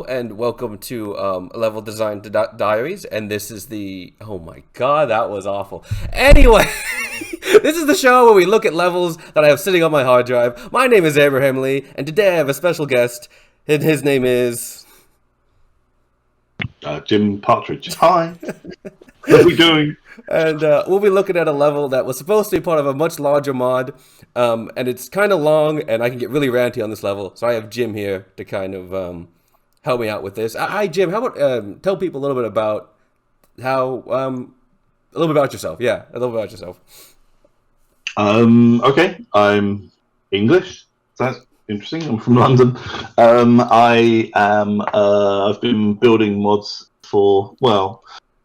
and welcome to Level Design Diaries. And this is the oh my god, that was awful. Anyway, this is the show where we look at levels that I have sitting on my hard drive. My name is Abraham Lee, and today I have a special guest, and his name is Jim Partridge. Hi. What are we doing? And we'll be looking at a level that was supposed to be part of a much larger mod, and it's kind of long, and I can get really ranty on this level. So I have Jim here to kind of help me out with this. Hi, Jim. How about tell people a little bit about how a little bit about yourself? Yeah, a little bit about yourself. Okay, I'm English. That's interesting. I'm from London. I am. I've been building mods for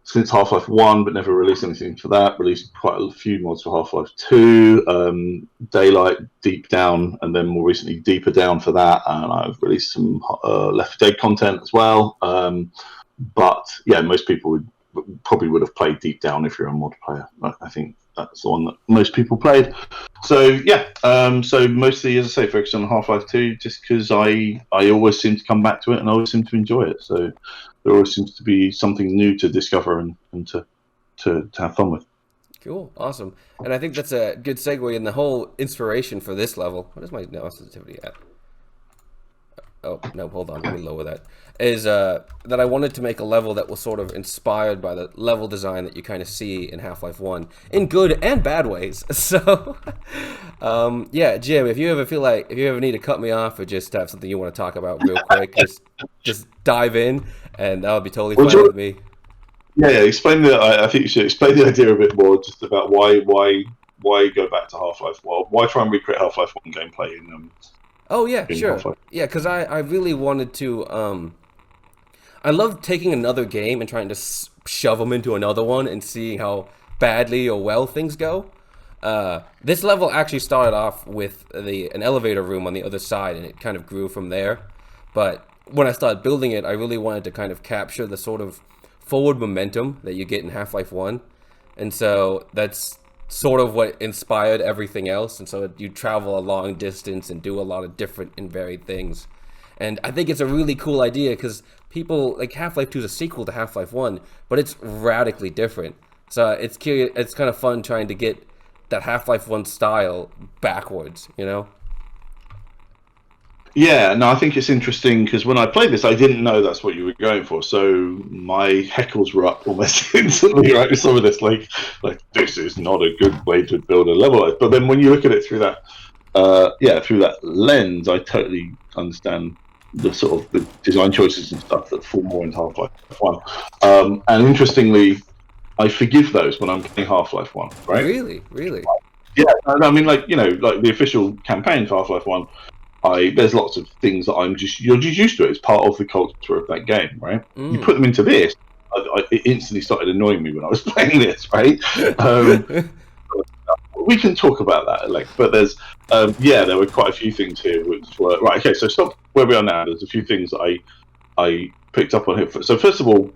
since Half-Life 1, but never released anything for that. Released quite a few mods for Half-Life 2, Daylight, Deep Down, and then more recently Deeper Down for that. And I've released some Left 4 Dead content as well. But yeah, most people probably would have played Deep Down if you're a mod player. I think that's the one that most people played. So yeah, so mostly, as I say, focused on Half-Life 2, just because I always seem to come back to it and I always seem to enjoy it. So there always seems to be something new to discover and to have fun with. Cool, awesome. And I think that's a good segue in the whole inspiration for this level. What is my now sensitivity at? Oh, no, hold on. Let me lower that. Is that I wanted to make a level that was sort of inspired by the level design that you kind of see in Half-Life 1 in good and bad ways. So, yeah, Jim, if you ever need to cut me off or just have something you want to talk about real quick, just dive in, and that would be totally fine with me. Yeah, explain I think you should explain the idea a bit more, just about why go back to Half-Life. Well, why try and recreate Half-Life 1 gameplay in Oh yeah, sure. Yeah, because I really wanted to. I love taking another game and trying to shove them into another one and seeing how badly or well things go. This level actually started off with an elevator room on the other side, and it kind of grew from there. But when I started building it, I really wanted to kind of capture the sort of forward momentum that you get in Half-Life 1, and so that's sort of what inspired everything else. And so you travel a long distance and do a lot of different and varied things. And I think it's a really cool idea because people like Half-Life 2 is a sequel to Half-Life 1, but it's radically different. So it's kind of fun trying to get that Half-Life 1 style backwards, you know? Yeah, no, I think it's interesting because when I played this, I didn't know that's what you were going for. So my heckles were up almost instantly, right? Some of this, like this is not a good way to build a level. But then when you look at it through that, through that lens, I totally understand the sort of the design choices and stuff that fall more into Half-Life 1. And interestingly, I forgive those when I'm playing Half-Life 1, right? Really? Yeah, I mean, like the official campaign for Half-Life 1. There's lots of things that you're just used to it. It's part of the culture of that game, right? You put them into this, it instantly started annoying me when I was playing this, right? We can talk about that, but there's, there were quite a few things here which were right. Okay, so stop where we are now. There's a few things that I picked up on here. So first of all,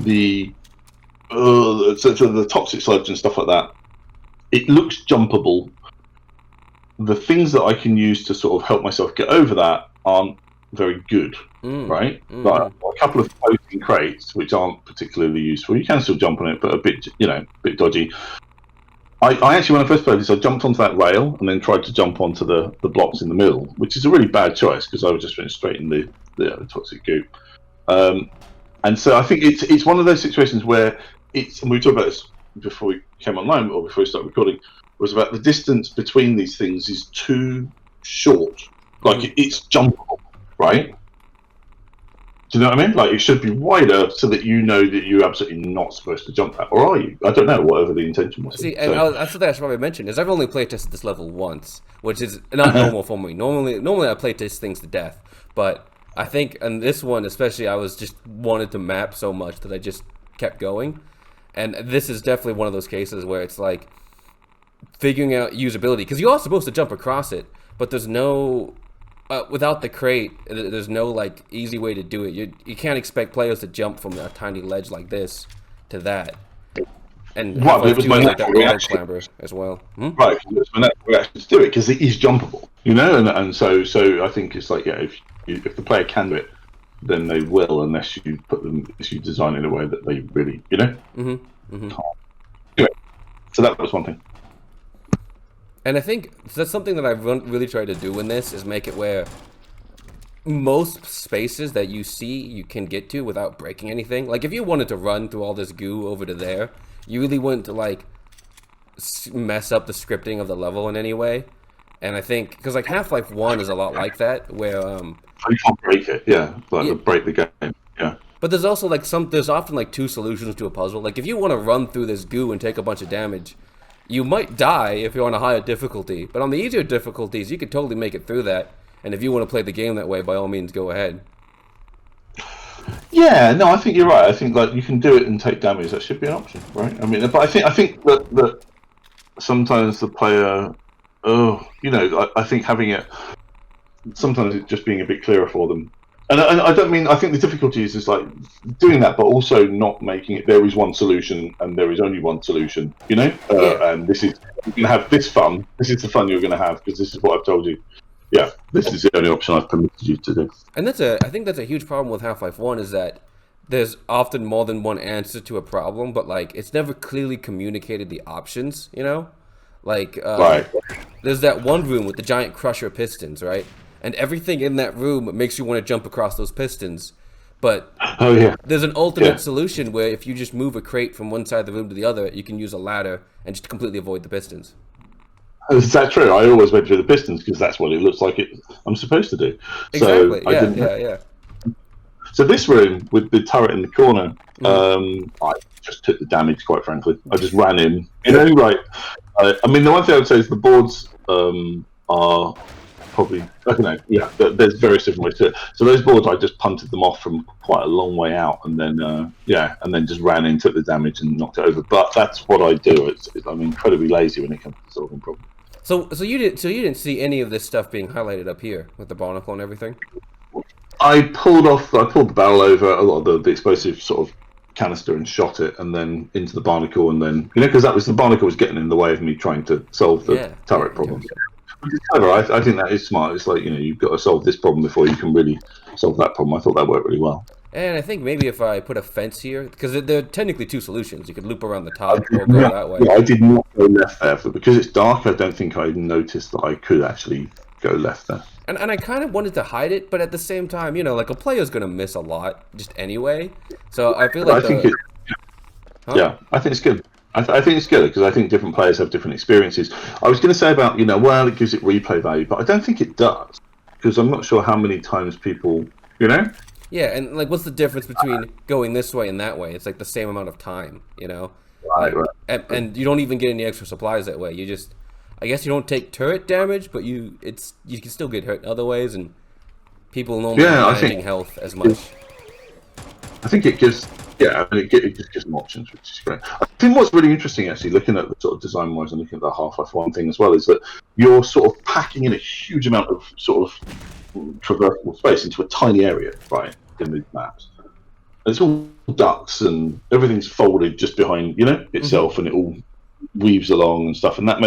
the toxic sludge and stuff like that. It looks jumpable. The things that I can use to sort of help myself get over that aren't very good, right? Like a couple of floating crates, which aren't particularly useful. You can still jump on it, but a bit dodgy. I actually, when I first played this, I jumped onto that rail and then tried to jump onto the blocks in the middle, which is a really bad choice because I was just went straight in the toxic goop. And so I think it's one of those situations where and we talked about this before we came online or before we started recording, was about the distance between these things is too short. Like it's jumpable, right? Do you know what I mean? Like it should be wider so that you know that you're absolutely not supposed to jump that, or are you? I don't know. Whatever the intention was. See, and that's something I should probably mention is I've only playtested this level once, which is not normal for me. Normally I playtest things to death, but I think in this one especially, I was just wanted to map so much that I just kept going, and this is definitely one of those cases where it's like figuring out usability, because you are supposed to jump across it, but there's no without the crate, there's no like easy way to do it. You can't expect players to jump from a tiny ledge like this to that. And right, but it was my natural reaction clamber as well. Right, it was my natural reaction to do it because it is jumpable, you know, and so I think it's like, yeah, if if the player can do it, then they will, unless you design it in a way that they really, can't. Anyway, so that was one thing. And I think that's something that I've really tried to do in this, is make it where most spaces that you see you can get to without breaking anything. Like if you wanted to run through all this goo over to there, you really wouldn't to like mess up the scripting of the level in any way. And I think because like Half-Life 1 is a lot like that, where you can't break it, break the game, yeah. But there's also like there's often like two solutions to a puzzle. Like if you want to run through this goo and take a bunch of damage, you might die if you're on a higher difficulty. But on the easier difficulties, you could totally make it through that. And if you want to play the game that way, by all means, go ahead. Yeah, no, I think you're right. I think like you can do it and take damage. That should be an option, right? I mean, but I think that sometimes the player, I think having it, sometimes it's just being a bit clearer for them. And I don't mean, I think the difficulty is like doing that, but also not making it, there is one solution and there is only one solution, and this is, you're going to have this fun. This is the fun you're going to have because this is what I've told you. Yeah, this is the only option I've permitted you to do. And I think that's a huge problem with Half-Life 1 is that there's often more than one answer to a problem, but like it's never clearly communicated the options, Like, right. There's that one room with the giant crusher pistons, right? And everything in that room makes you want to jump across those pistons. But there's an alternate solution where if you just move a crate from one side of the room to the other, you can use a ladder and just completely avoid the pistons. Is that true? I always went through the pistons because that's what it looks like I'm supposed to do. Exactly. So Yeah. So this room with the turret in the corner, I just took the damage. Quite frankly, I just ran in. Right? I mean, the one thing I would say is the boards are probably, I don't know. Yeah, there's various different ways to it. So those boards, I just punted them off from quite a long way out, and then and then just ran in, took the damage, and knocked it over. But that's what I do. I'm incredibly lazy when it comes to solving problems. So you didn't see any of this stuff being highlighted up here with the barnacle and everything? I pulled the barrel over a lot of the explosive sort of canister and shot it, and then into the barnacle, and then because the barnacle was getting in the way of me trying to solve the turret problem. Which is clever. I think that is smart. It's like you've got to solve this problem before you can really solve that problem. I thought that worked really well. And I think maybe if I put a fence here, because there are technically two solutions. You could loop around the top or go that way. Yeah, I did not go left there. Because it's dark, I don't think I noticed that I could actually go left there. And I kind of wanted to hide it, but at the same time, like a player's going to miss a lot just anyway. So I feel like I think it's good. I think it's good because I think different players have different experiences. I was going to say about, it gives it replay value, but I don't think it does because I'm not sure how many times people, Yeah, and like, what's the difference between going this way and that way? It's like the same amount of time, Right. And you don't even get any extra supplies that way. I guess you don't take turret damage, but you can still get hurt in other ways, and people normally aren't managing health as much. I think it gives, it just gives them options, which is great. I think what's really interesting, actually, looking at the sort of design-wise and looking at the Half-Life 1 thing as well, is that you're sort of packing in a huge amount of sort of traversable space into a tiny area, right, in these maps. And it's all ducts and everything's folded just behind, itself, and it all weaves along and stuff, and that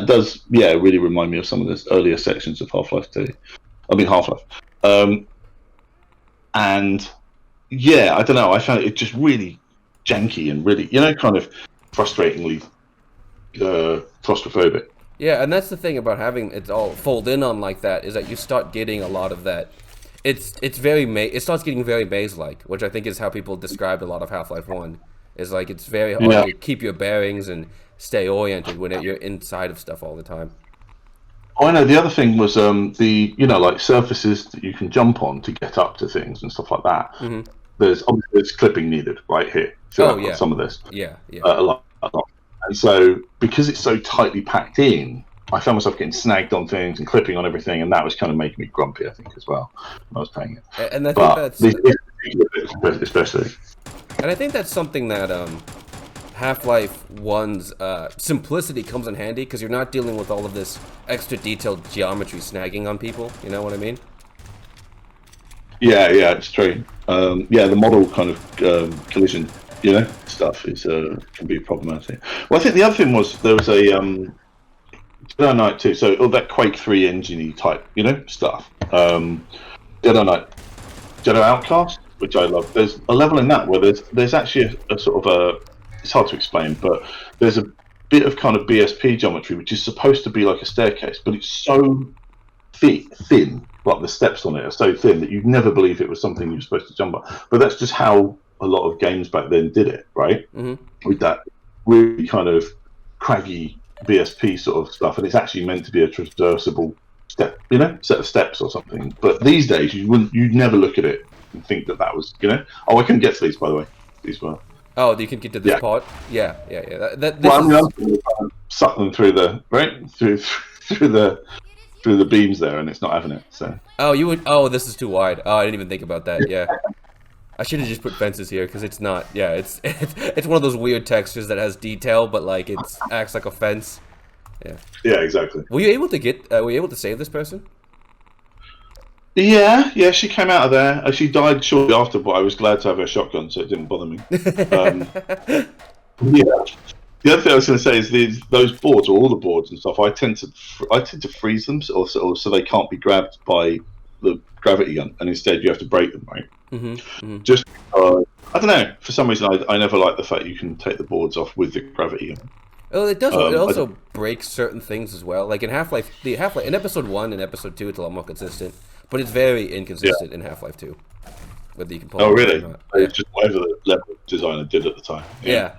does, really remind me of some of the earlier sections of Half-Life 2. I mean, Half-Life. And I don't know. I found it just really janky and really, kind of frustratingly claustrophobic. Yeah, and that's the thing about having it all fold in on like that is that you start getting a lot of that. It starts getting very maze-like, which I think is how people described a lot of Half-Life 1. Is like it's very hard to keep your bearings and stay oriented when you're inside of stuff all the time. Oh, I know. The other thing was like surfaces that you can jump on to get up to things and stuff like that. Mm-hmm. There's clipping needed right here. So some of this. Yeah. A lot. And so because it's so tightly packed in, I found myself getting snagged on things and clipping on everything, and that was kind of making me grumpy, I think, as well when I was playing it. And I think that's especially. And I think that's something that Half-Life 1's simplicity comes in handy because you're not dealing with all of this extra detailed geometry snagging on people. You know what I mean? Yeah, it's true. The model kind of collision, stuff is can be problematic. Well, I think the other thing was there was a Night 2, so all that Quake 3 engine-y type, stuff. Jedi Knight, Jedi Outcast, which I love. There's a level in that where there's actually a sort of a. It's hard to explain, but there's a bit of kind of BSP geometry which is supposed to be like a staircase, but it's so thin, like the steps on it are so thin that you'd never believe it was something you're supposed to jump on. But that's just how a lot of games back then did it, right? With that really kind of craggy BSP sort of stuff, and it's actually meant to be a traversable step, set of steps or something. But these days, you'd never look at it and think that was, Oh, I couldn't get to these, by the way. These were. Oh, you can get to this part. Yeah. I'm suck them through the through the beams there, and it's not having it. So. Oh, you would. Oh, this is too wide. Oh, I didn't even think about that. Yeah. I should have just put fences here because it's not. Yeah, it's one of those weird textures that has detail, but like it acts like a fence. Yeah. Yeah, exactly. Were you able to get? Were you able to save this person? Yeah, she came out of there. She died shortly after, but I was glad to have her shotgun, so it didn't bother me. Yeah. The other thing I was going to say is those boards, or all the boards and stuff. I tend to freeze them, so they can't be grabbed by the gravity gun, and instead you have to break them, right? Just I don't know. For some reason, I never like the fact you can take the boards off with the gravity gun. Oh, it does. It also breaks certain things as well. Like in Half-Life, in Episode 1 and Episode 2, it's a lot more consistent, but it's very inconsistent in Half-Life 2. Whether you can pull. Oh, really? It's just whatever the level designer did at the time. Yeah.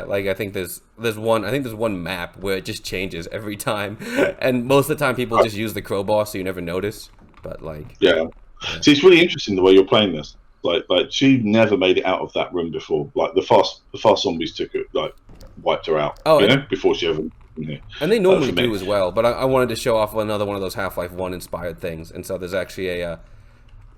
Like I think there's one map where it just changes every time, and most of the time people just use the crowbar, so you never notice. But like. Yeah. See, it's really interesting the way you're playing this. Like she never made it out of that room before. Like the fast zombies took it, like wiped her out. Oh, before she ever. And they normally do as well. But I wanted to show off another one of those Half-Life 1 inspired things, and so there's actually a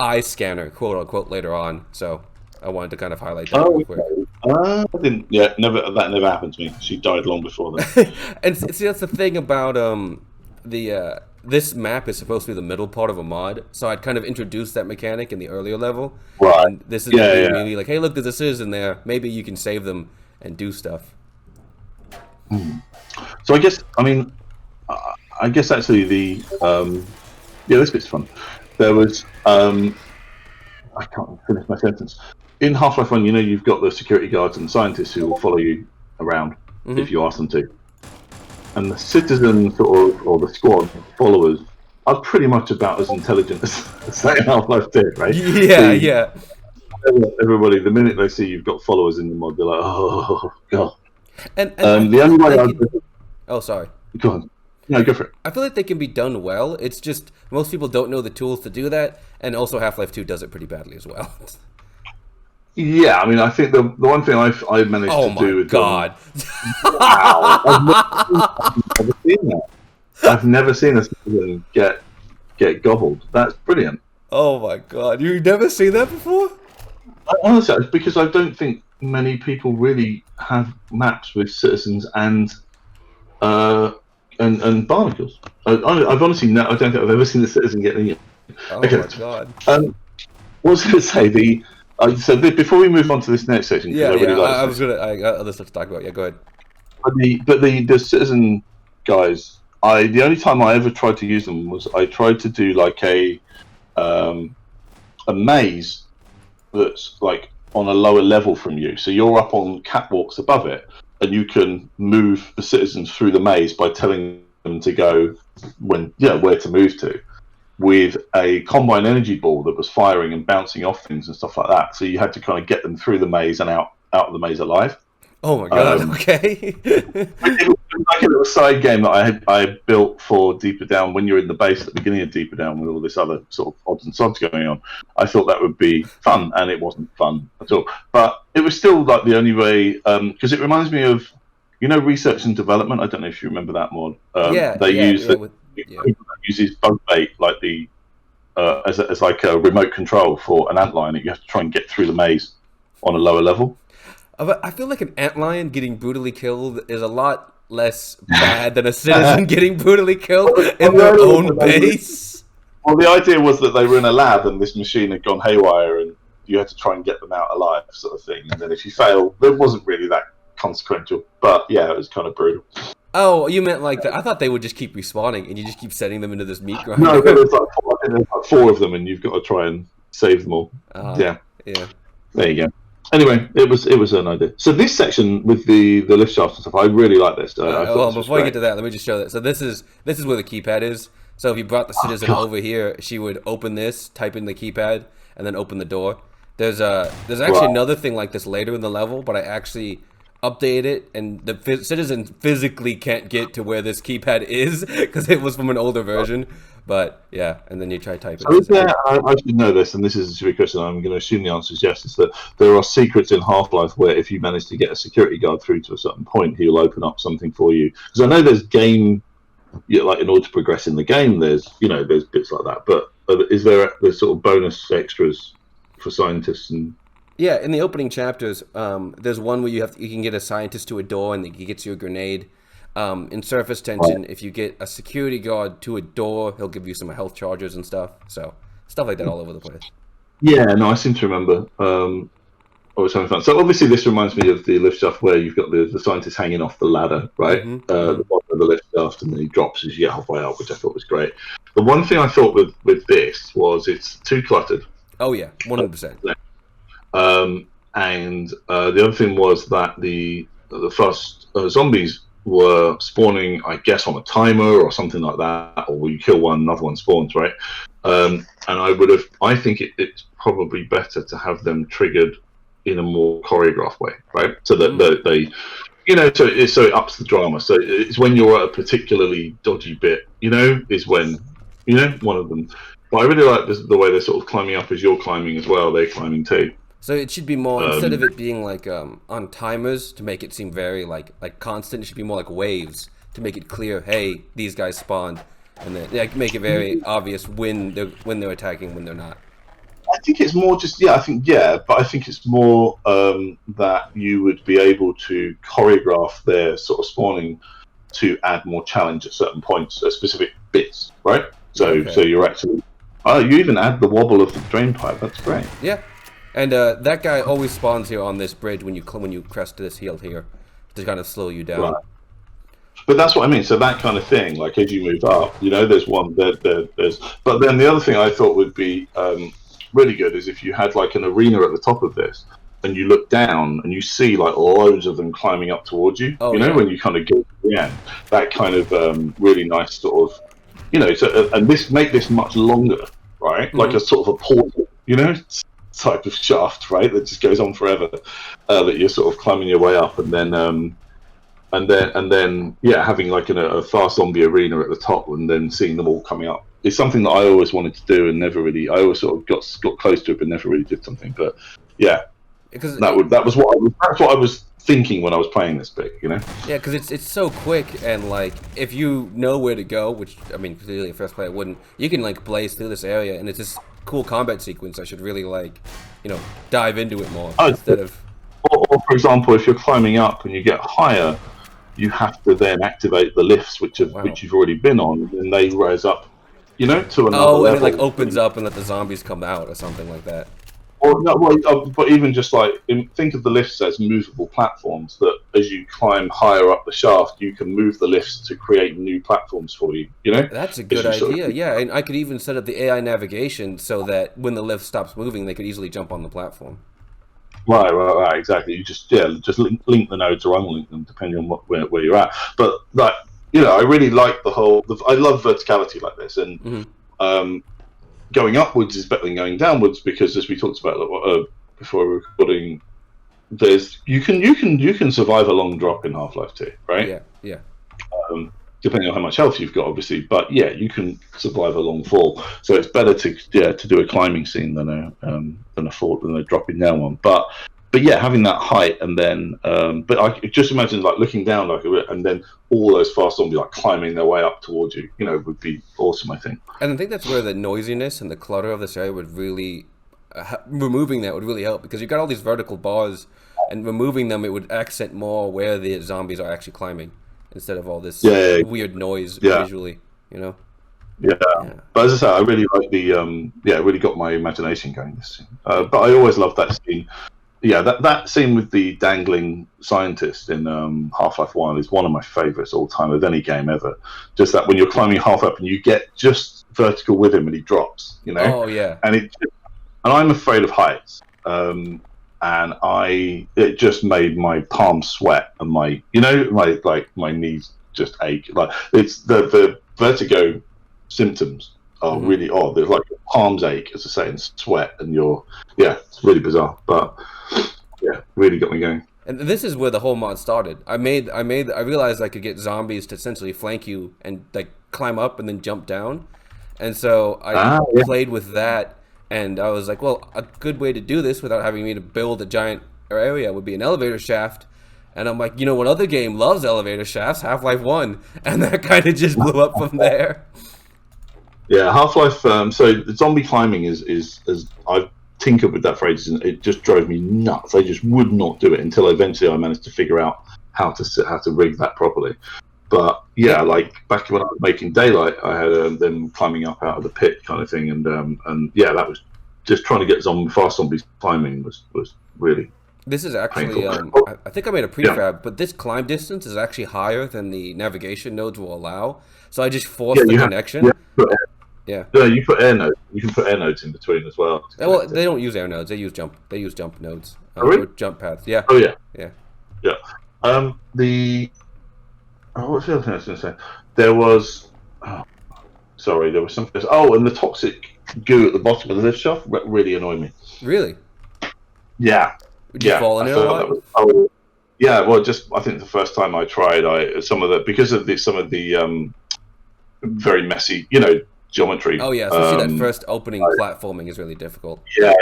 eye scanner, quote unquote, later on. So I wanted to kind of highlight that real quick. That never happened to me. She died long before that. And see, that's the thing about this map is supposed to be the middle part of a mod, so I'd kind of introduced that mechanic in the earlier level. Right. And this is really like, hey, look, there's a citizen there. Maybe you can save them and do stuff. So I guess actually this bit's fun. There was I can't finish my sentence. In Half-Life 1, you've got the security guards and scientists who will follow you around if you ask them to. And the citizen or the squad followers are pretty much about as intelligent as say Half-Life 2, right? Yeah. Everybody, the minute they see you've got followers in the mod, they're like, oh god. And the only way oh, sorry. Go on. No, go for it. I feel like they can be done well. It's just most people don't know the tools to do that, and also Half-Life 2 does it pretty badly as well. Yeah, I mean, I think the one thing I've managed to do with God. Wow. I've never seen that. I've never seen a citizen get gobbled. That's brilliant. Oh my God. You've never seen that before? Honestly, it's because I don't think many people really have maps with citizens and barnacles. I've honestly I don't think I've ever seen a citizen get in. Oh my God. What was I going to say? Before we move on to this next section, I got other stuff to talk about. Yeah, go ahead. But the citizen guys, the only time I ever tried to use them was I tried to do like a maze that's like on a lower level from you. So you're up on catwalks above it, and you can move the citizens through the maze by telling them to go where to move to, with a combine energy ball that was firing and bouncing off things and stuff like that. So you had to kind of get them through the maze and out of the maze alive. Oh my God! Okay. It was like a little side game that I built for Deeper Down when you're in the base at the beginning of Deeper Down with all this other sort of odds and sods going on. I thought that would be fun, and it wasn't fun at all. But it was still like the only way, because it reminds me of, research and development. I don't know if you remember that mod. People that uses bug bait like the as like a remote control for an antlion that you have to try and get through the maze on a lower level. I feel like an antlion getting brutally killed is a lot less bad than a citizen getting brutally killed in their own base. Well, the idea was that they were in a lab and this machine had gone haywire and you had to try and get them out alive, sort of thing. And then if you fail, it wasn't really that consequential. But yeah, it was kind of brutal. Oh, you meant like that? I thought they would just keep respawning, and you just keep sending them into this meat No, but grinder. there's like four, I think there's like four of them, and you've got to try and save them all. Yeah, Yeah. there you go. Anyway, it was an idea. So this section with the lift shaft and stuff, I really like this. I thought Well, this was before you get great. to that, let me just show that. So this is where the keypad is. So if you brought the citizen God. over here, she would open this, type in the keypad, and then open the door. There's actually Right. another thing like this later in the level, but I actually updated it, and the citizen physically can't get to where this keypad is because it was from an older version. But yeah, and then you try typing. So is there, I should know this, and this is a stupid question. I'm going to assume the answer is yes. Is that there are secrets in Half-Life where if you manage to get a security guard through to a certain point, he'll open up something for you. Because I know there's game, like in order to progress in the game, there's there's bits like that. But is there's sort of bonus extras for scientists and? Yeah, in the opening chapters, there's one where you can get a scientist to a door and he gets you a grenade. In Surface Tension, if you get a security guard to a door, he'll give you some health charges and stuff. So stuff like that all over the place. Yeah, no, I seem to remember. Always having fun. So obviously, this reminds me of the lift shaft where you've got the scientist hanging off the ladder, right? The bottom of the lift shaft, and then he drops as you get halfway up, which I thought was great. The one thing I thought with this was it's too cluttered. Oh yeah, 100%. And the other thing was that the first zombies were spawning, I guess, on a timer or something like that, or you kill one, another one spawns, right? And I think it's probably better to have them triggered in a more choreographed way, right? So that they, so it ups the drama. So it's when you're at a particularly dodgy bit, is when, one of them. But I really like the way they're sort of climbing up as you're climbing as well. They're climbing too. So it should be more, instead of it being like on timers to make it seem very like constant, it should be more like waves to make it clear, hey, these guys spawned, and then make it very obvious when they're attacking, when they're not. I think it's more just but I think it's more that you would be able to choreograph their sort of spawning to add more challenge at certain points, at specific bits, right? So you're actually, you even add the wobble of the drain pipe. That's great. Yeah. And that guy always spawns here on this bridge when you crest this hill here to kind of slow you down. Right. But that's what I mean. So that kind of thing, like as you move up, there's one there's. But then the other thing I thought would be really good is if you had like an arena at the top of this, and you look down and you see like loads of them climbing up towards you. When you kind of get to the end, that kind of really nice sort of, So and make this much longer, right? Like a sort of a portal, type of shaft, right? That just goes on forever. That you're sort of climbing your way up, and then having like a fast zombie arena at the top, and then seeing them all coming up. It's something that I always wanted to do, and never really. I always sort of got close to it, but never really did something. But yeah, because that's what I was thinking when I was playing this bit, Yeah, because it's so quick, and like if you know where to go, which I mean, clearly first play I wouldn't. You can like blaze through this area, and it's this cool combat sequence. I should really dive into it more instead of. Or for example, if you're climbing up and you get higher, you have to then activate the lifts which you've already been on, and they rise up, to another level. And it like opens up and let the zombies come out or something like that. Or no, but even just like think of the lifts as movable platforms. That as you climb higher up the shaft, you can move the lifts to create new platforms for you. That's a good idea. Yeah, and I could even set up the AI navigation so that when the lift stops moving, they could easily jump on the platform. Right, exactly. You just link the nodes or unlink them depending on where you're at. But like I really like I love verticality like this, and going upwards is better than going downwards because, as we talked about before recording, you can survive a long drop in Half-Life 2, right? Yeah. Depending on how much health you've got, obviously, but yeah, you can survive a long fall. So it's better to do a climbing scene than a dropping down one. But yeah, having that height and then, but I just imagine like looking down and then all those fast zombies like climbing their way up towards you, would be awesome, I think. And I think that's where the noisiness and the clutter of this area would really, removing that would really help because you've got all these vertical bars, and removing them it would accent more where the zombies are actually climbing instead of all this weird noise visually, Yeah. But as I say, I really like it really got my imagination going. This scene. But I always loved that scene. yeah, that scene with the dangling scientist in Half-Life 1 is one of my favorites all time of any game ever. Just that when you're climbing half up and you get just vertical with him and he drops, you know? Oh yeah. And I'm afraid of heights. And it just made my palms sweat and my knees just ache. Like it's the vertigo symptoms are really odd. There's like your palms ache, as I say, and sweat, and it's really bizarre. But yeah, really got me going. And this is where the whole mod started. I realized I could get zombies to essentially flank you and like climb up and then jump down. And so I played with that, and I was like, well, a good way to do this without having me to build a giant area would be an elevator shaft. And I'm like, what other game loves elevator shafts? Half-Life 1. And that kind of just blew up from there. Yeah, Half-Life. So the zombie climbing is as I've tinkered with that phrase, and it just drove me nuts. I just would not do it until eventually I managed to figure out how to rig that properly. But yeah, like back when I was making Daylight, I had them climbing up out of the pit kind of thing, and yeah, that was just trying to get fast zombies climbing was really. This is actually, I think I made a prefab, but this climb distance is actually higher than the navigation nodes will allow. So I just forced the connection. Yeah, you put air nodes. You can put air nodes in between as well. Well, they don't use air nodes. They use jump nodes. Really? Or jump paths. Yeah. Oh yeah. Yeah. Yeah. What's the other thing I was going to say? There was. There was something. Oh, and the toxic goo at the bottom of the lift shaft really annoyed me. Really? Yeah. Would you fall in it a lot? Yeah. Well, I think the first time I tried, because of some of the very messy, geometry. Oh yeah, so see that first opening platforming is really difficult. Yeah.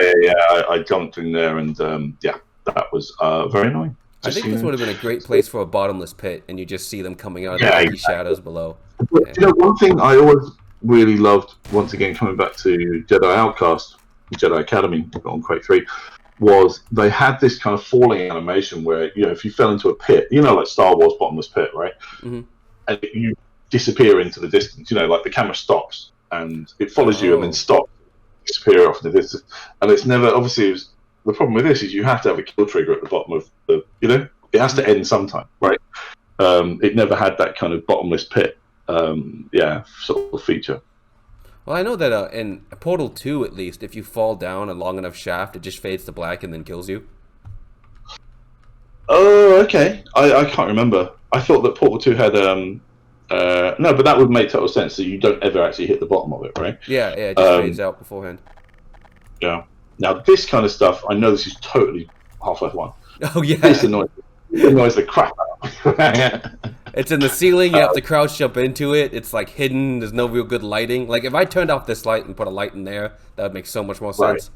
I jumped in there, and that was very annoying. I think this would have been a great place for a bottomless pit, and you just see them coming out of the empty shadows below. But, one thing I always really loved, once again coming back to Jedi Outcast, Jedi Academy on Quake 3, was they had this kind of falling animation where, if you fell into a pit, like Star Wars bottomless pit, right? Mm-hmm. And you disappear into the distance, like the camera stops and it follows you and then stops, disappear off in the distance. And it's never, obviously, the problem with this is you have to have a kill trigger at the bottom of the, it has to end sometime, right? It never had that kind of bottomless pit, sort of feature. Well, I know that in Portal 2, at least, if you fall down a long enough shaft, it just fades to black and then kills you. Oh, okay. I can't remember. I thought that Portal 2 had... no, but that would make total sense, so you don't ever actually hit the bottom of it, right? Yeah, it just fades out beforehand. Yeah. Now, this kind of stuff, I know this is totally Half-Life 1. Oh, yeah. This annoys the crap out of me. It's in the ceiling, you have to crouch jump into it, it's like hidden, there's no real good lighting. Like if I turned off this light and put a light in there, that would make so much more sense.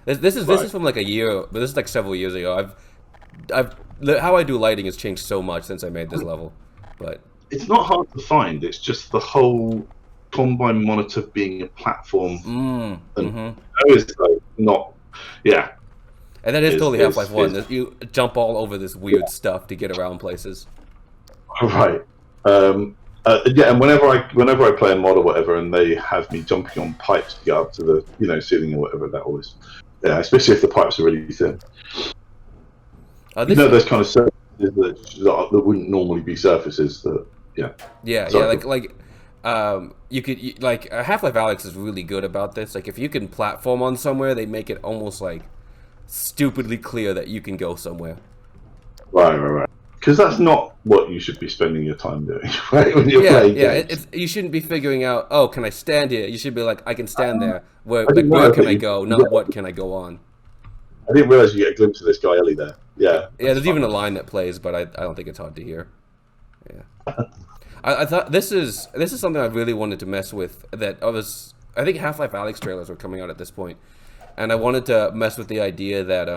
Right. This is from like a year, but this is like several years ago. How I do lighting has changed so much since I made this level. But it's not hard to find, it's just the whole Combine monitor being a platform it's like not and that is totally Half-Life 1. You jump all over this weird stuff to get around places. Right. And whenever I play a mod or whatever, and they have me jumping on pipes to get up to the ceiling or whatever, that always, especially if the pipes are really thin. Those kind of surfaces that wouldn't normally be surfaces. You could like Half-Life Alyx is really good about this. Like if you can platform on somewhere, they make it almost like stupidly clear that you can go somewhere. Right. Because that's not what you should be spending your time doing, right? When you're playing games. You shouldn't be figuring out, oh, can I stand here? You should be like, I can stand there. Where can I go? Not what can I go on. I didn't realize you get a glimpse of this guy Ellie there. Yeah. Yeah, there's even a line that plays, but I don't think it's hard to hear. Yeah. I thought this is something I really wanted to mess with. I think Half-Life Alyx trailers were coming out at this point, and I wanted to mess with the idea that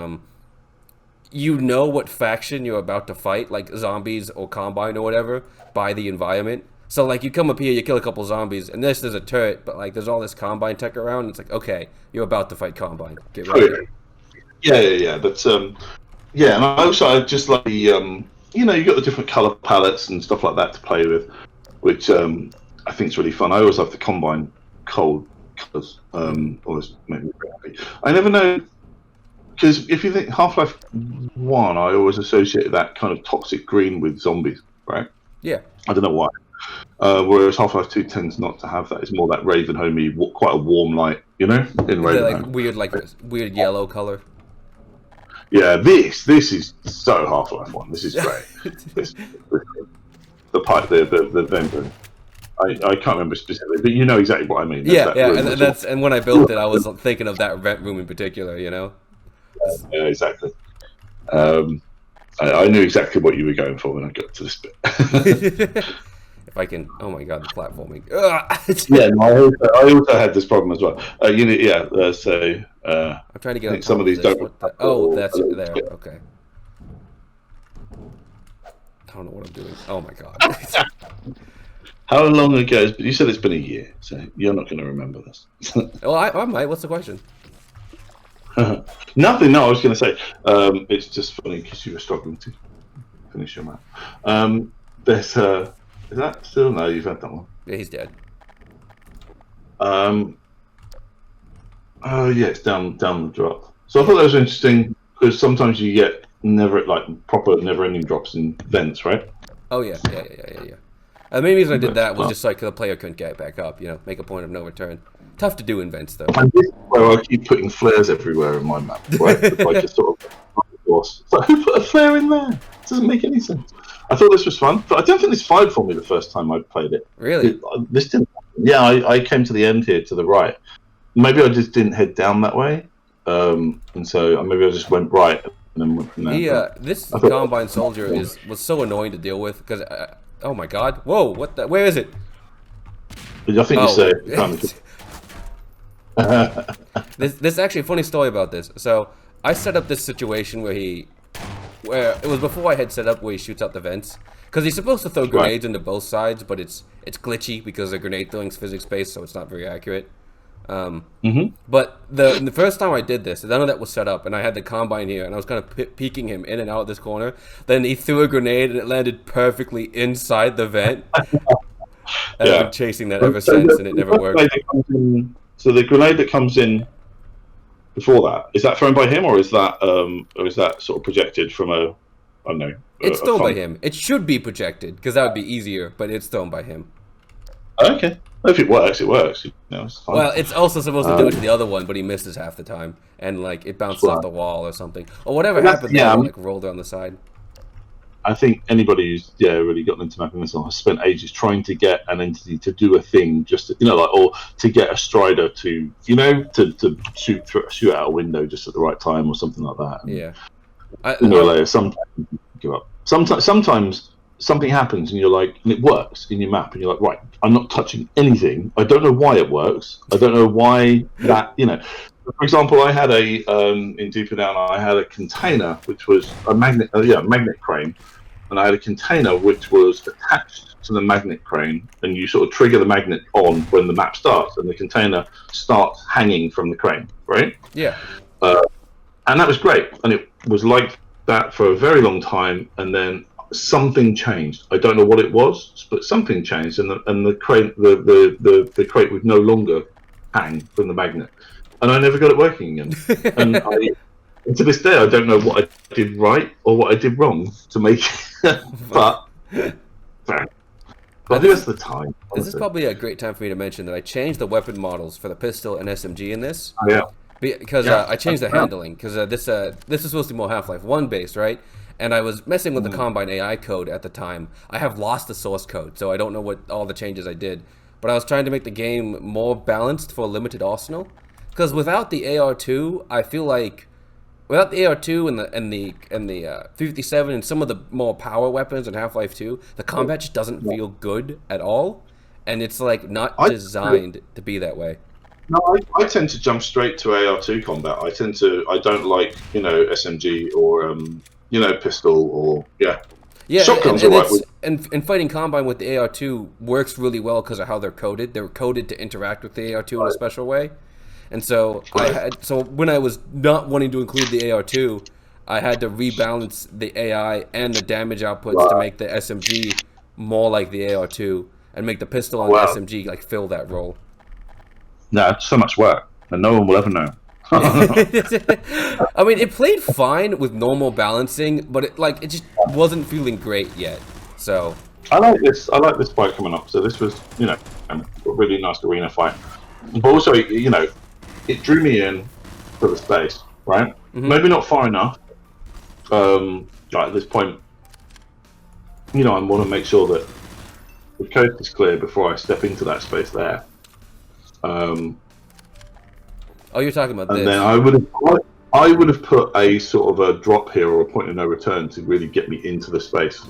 what faction you're about to fight, like zombies or Combine or whatever, by the environment. So like you come up here, you kill a couple zombies, and there's a turret, but like there's all this Combine tech around. And it's like, okay, you're about to fight Combine. Get ready. Yeah. But and I just like the you got the different color palettes and stuff like that to play with, which I think is really fun. I always love the Combine cold colors. Always make me very happy. I never know. because if you think Half-Life 1, I always associated that kind of toxic green with zombies, right? Yeah. I don't know why. Whereas Half-Life 2 tends not to have that. It's more that Ravenholme-y, quite a warm light, in Ravenholm. Like weird yellow color. Yeah, this is so Half-Life 1. This is great. The pipe, the vent. I can't remember specifically, but you know exactly what I mean. And when I built it, I was thinking of that vent room in particular. Yeah, exactly. I knew exactly what you were going for when I got to this bit. If I can, oh my god, the platforming. Yeah, no, I also had this problem as well. So I'm trying to get. Some of these don't. That's it there. Okay. I don't know what I'm doing. Oh my god. How long ago? You said it's been a year, so you're not going to remember this. Well, I might. What's the question? Nothing. No, I was going to say it's just funny because you were struggling to finish your map. There's is that still? No, you've had that one. Yeah, he's dead. Oh yeah, it's down the drop. So I thought that was interesting because sometimes you get proper never-ending drops in vents, right? Oh yeah. The main reason I did that was just so the player couldn't get back up. Make a point of no return. Tough to do in vents though. And this is where I keep putting flares everywhere in my map, right? Like a sort of course. It's like, who put a flare in there? It doesn't make any sense. I thought this was fun, but I don't think this fired for me the first time I played it. Really? This didn't. Yeah, I came to the end here to the right. Maybe I just didn't head down that way, and so maybe I just went right and then went from there. This Combine soldier was so annoying to deal with because, oh my god, whoa, what the? Where is it? I think you say. There's actually a funny story about this. So I set up this situation where it was before I had set up where he shoots out the vents, because he's supposed to throw grenades into both sides, but it's glitchy because the grenade throwing's physics-based, so it's not very accurate. But the first time I did this, none of that was set up, and I had the Combine here, and I was kind of peeking him in and out of this corner. Then he threw a grenade, and it landed perfectly inside the vent. And I've been chasing that ever since, and it never worked. So the grenade that comes in before that, is that thrown by him, or is that sort of projected from I don't know? It's thrown by him. It should be projected because that would be easier, but it's thrown by him. Okay. If it works, it works. It's fine. Well, it's also supposed to do it to the other one, but he misses half the time, and it bounces off the wall or something, or whatever happened. Rolled on the side. I think anybody who's really gotten into mapping this has spent ages trying to get an entity to do a thing, just or to get a strider to to shoot out a window just at the right time or something like that. Yeah. Sometimes you give up. Sometimes something happens and and it works in your map, and you're like, right, I'm not touching anything. I don't know why it works. I don't know why that. For example, I had in Deeper Down, I had a container which was a magnet crane. And I had a container which was attached to the magnet crane, and you sort of trigger the magnet on when the map starts, and the container starts hanging from the crane, right? Yeah. And that was great, and it was like that for a very long time, and then something changed. I don't know what it was, but something changed, and the crane, the crate would no longer hang from the magnet, and I never got it working again. And to this day, I don't know what I did right or what I did wrong to make it. but I think that's the time. Honestly. This is probably a great time for me to mention that I changed the weapon models for the pistol and SMG in this. Oh, yeah. Because I changed the handling, because this is supposed to be more Half-Life 1 based, right? And I was messing with the Combine AI code at the time. I have lost the source code, so I don't know what all the changes I did. But I was trying to make the game more balanced for a limited arsenal. Because without the Ar2, I feel like without the Ar2 and the 57 and some of the more power weapons in Half-Life 2, the combat just doesn't feel good at all, and it's not designed to be that way. No, I tend to jump straight to Ar2 combat. I don't like SMG or pistol or shotguns. And fighting Combine with the Ar2 works really well because of how they're coded. They're coded to interact with the Ar2 in a special way. And so when I was not wanting to include the Ar2, I had to rebalance the AI and the damage outputs to make the SMG more like the Ar2 and make the pistol on the SMG fill that role. No, it's so much work, and no one will ever know. I mean, it played fine with normal balancing, but it just wasn't feeling great yet. So I like this. I like this fight coming up. So this was, a really nice arena fight. But also, it drew me in for the space, right? Maybe not far enough. At this point, I want to make sure that the coast is clear before I step into that space there. Oh, you're talking about and this. Then I would have put a sort of a drop here or a point of no return to really get me into the space.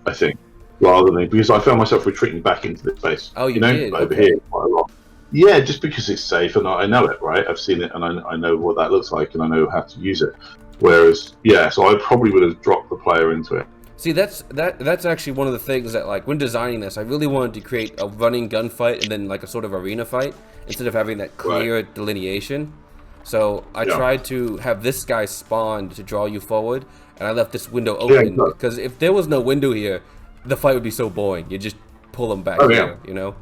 I think rather than because I found myself retreating back into the space. Oh, you did? Over here quite a lot. Yeah, just because it's safe and I know it, right? I've seen it and I know what that looks like and I know how to use it. Whereas, so I probably would have dropped the player into it. See, that's actually one of the things that, like, when designing this, I really wanted to create a running gunfight and then, like, a sort of arena fight instead of having that clear delineation. So I tried to have this guy spawn to draw you forward, and I left this window open because if there was no window here, the fight would be so boring. You just pull them back here, So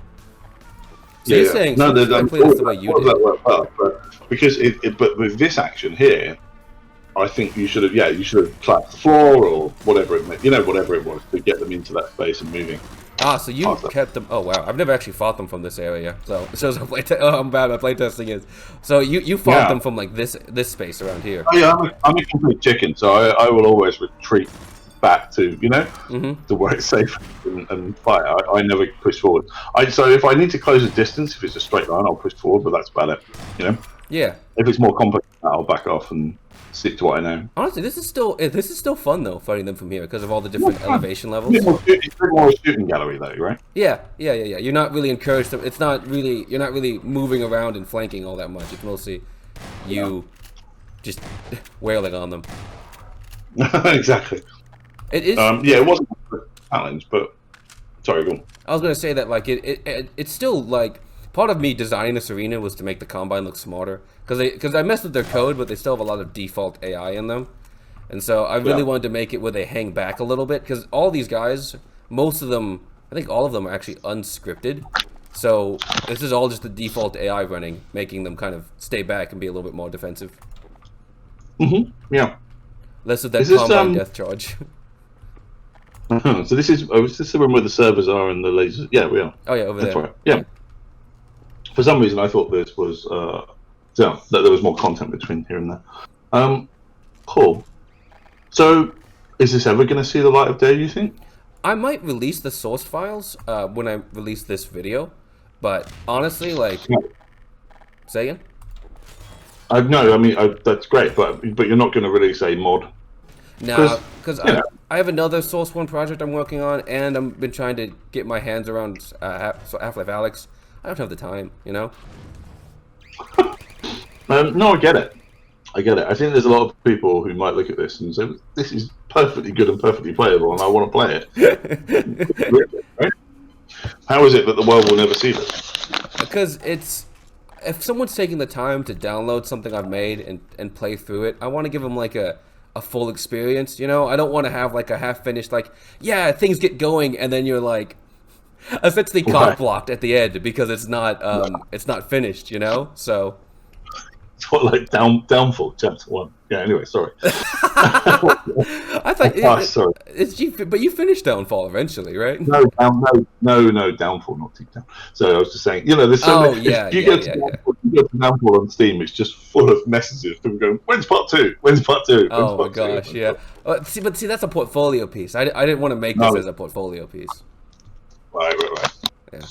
you're saying no, I play this the way you did. That worked out, but because but with this action here, I think you should have clapped the floor or whatever it meant, whatever it was to get them into that space and moving. Ah, so you kept them. Oh wow, I've never actually fought them from this area, so it shows how how bad my playtesting is. So you fought them from like this space around here. Oh, yeah, I'm a complete chicken, so I will always retreat back to to where it's safe and fight. I never push forward. So if I need to close a distance, if it's a straight line, I'll push forward, but that's about it. Yeah. If it's more complex, I'll back off and stick to what I know. Honestly, this is still fun though, fighting them from here because of all the different elevation levels. It's more a shooting gallery though, right? Yeah. You're not really encouraged to. You're not really moving around and flanking all that much. It's mostly you just wailing on them. Exactly. It is. It wasn't a challenge, but sorry, go on. I was gonna say that like it's still like. Part of me designing this arena was to make the Combine look smarter, because I messed with their code, but they still have a lot of default AI in them, and so I really wanted to make it where they hang back a little bit, because all these guys, most of them, I think all of them are actually unscripted, so this is all just the default AI running, making them kind of stay back and be a little bit more defensive. Yeah. Less of that Combine death charge. So this is the room where the servers are and the lasers. Yeah, we are. Oh yeah, over That's there. Right. Yeah. For some reason, I thought this was that there was more content between here and there. Cool. So, is this ever going to see the light of day? You think? I might release the source files when I release this video, but honestly, like, say again. No, I mean that's great, but you're not going to release a mod. No, because I have another Source 1 project I'm working on, and I've been trying to get my hands around Half-Life Alyx. I don't have the time, No, I get it. I think there's a lot of people who might look at this and say, this is perfectly good and perfectly playable, and I want to play it. Right? How is it that the world will never see this? Because if someone's taking the time to download something I've made and play through it, I want to give them like a full experience, I don't want to have like a half-finished, like, things get going, and then you're like, essentially cock blocked at the end because it's not finished, so it's what, like Downfall Chapter 1. Yeah, anyway, sorry. I thought sorry. But you finished Downfall eventually, right? No, Downfall, not Deep Down. So I was just saying, there's so many, if you go to Downfall on Steam, it's just full of messages. People going, when's part 2? When's part 2? Oh my gosh, yeah. See, that's a portfolio piece. I didn't want to make this as a portfolio piece. Right. Yeah.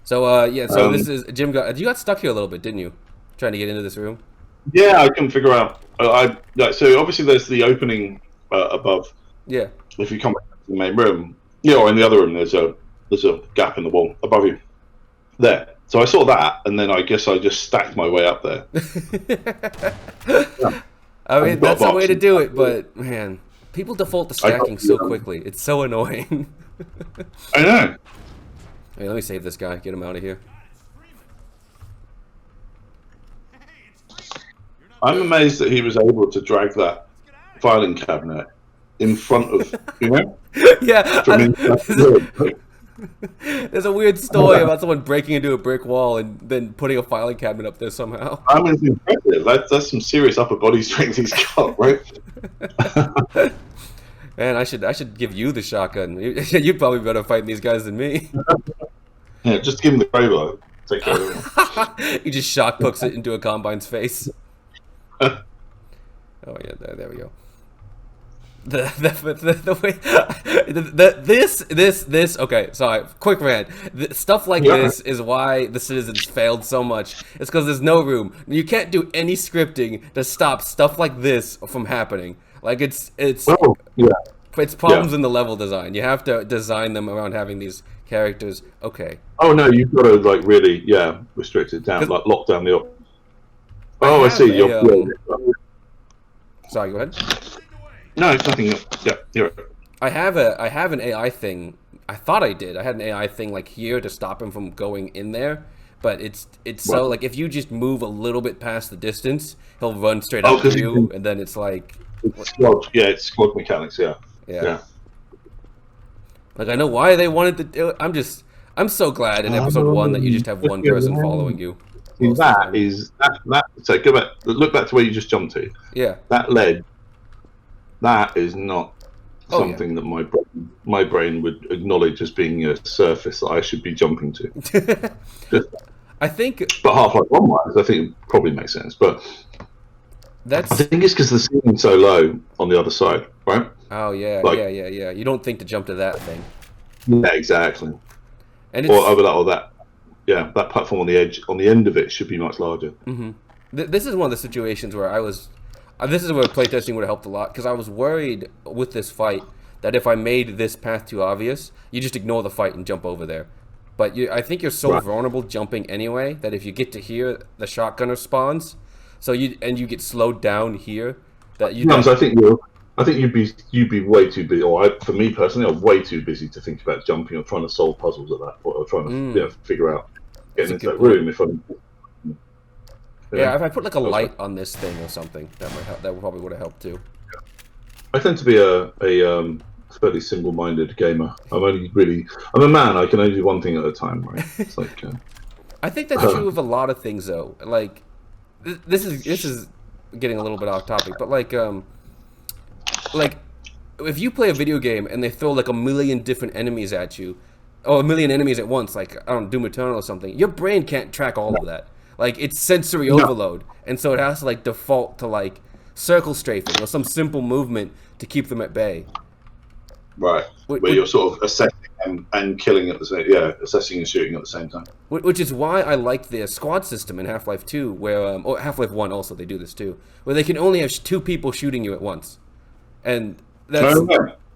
So so this is Jim. You got stuck here a little bit, didn't you? Trying to get into this room. Yeah, I couldn't figure out. So obviously there's the opening above. Yeah. If you come back to the main room, or in the other room, there's a gap in the wall above you. There. So I saw that, and then I guess I just stacked my way up there. I mean, that's the way to do it, but man, people default to stacking so quickly. It's so annoying. I know. Hey, let me save this guy. Get him out of here. I'm amazed that he was able to drag that filing cabinet in front of, Yeah. There's a weird story about someone breaking into a brick wall and then putting a filing cabinet up there somehow. I mean, it's impressive. That's some serious upper body strength he's got, right? Man, I should give you the shotgun. You'd probably be better fighting these guys than me. Yeah, just give him the crowbar. Take care of him. He just shock pucks it into a combine's face. Oh yeah, there we go. The way this okay, sorry, quick rant. Stuff like this is why the Citizens failed so much. It's because there's no room. You can't do any scripting to stop stuff like this from happening. Like it's problems in the level design. You have to design them around having these characters. Okay. Oh no, you've got to like really restrict it down, like lock down the options. Oh, I see. Sorry, go ahead. No, it's nothing. Yeah, you're right. I have an AI thing. I thought I did. I had an AI thing like here to stop him from going in there, but it's so like if you just move a little bit past the distance, he'll run straight up to you, and then it's like it's squad mechanics. Yeah. Like I know why they wanted to do it. I'm so glad in episode 1 that you just have one person following you. So go back. Look back to where you just jumped to. Yeah. That ledge. That is not something that my brain would acknowledge as being a surface that I should be jumping to. I think. But Half-Life 1 wise, I think it probably makes sense. But I think it's because the ceiling's so low on the other side, right? Oh yeah, yeah. You don't think to jump to that thing. Yeah, exactly. And or over that. Yeah, that platform on the edge, on the end of it, should be much larger. Mm-hmm. This is one of the situations where I was. This is where playtesting would have helped a lot, because I was worried with this fight that if I made this path too obvious, you just ignore the fight and jump over there. But I think you're so vulnerable jumping anyway that if you get to here, the shotgunner spawns, so you get slowed down here. That you. I think you'd be way too busy. Or for me personally, I'm way too busy to think about jumping or trying to solve puzzles at that point, or trying to figure out getting into that room if I'm. Yeah, if I put like a light on this thing or something, that might help. That probably would have helped too. I tend to be a fairly single-minded gamer. I'm a man. I can only do one thing at a time, right? It's like. I think that's true of a lot of things, though. Like, this is getting a little bit off topic, but like if you play a video game and they throw like a million different enemies at you, or a million enemies at once, like I don't know, Doom Eternal or something, your brain can't track all of that. Like it's sensory overload, and so it has to like default to like circle strafing or some simple movement to keep them at bay. Right, where you're sort of assessing and killing at the same, assessing and shooting at the same time. Which is why I like the squad system in Half-Life 2, where or Half-Life 1 also they do this too, where they can only have 2 people shooting you at once, and that's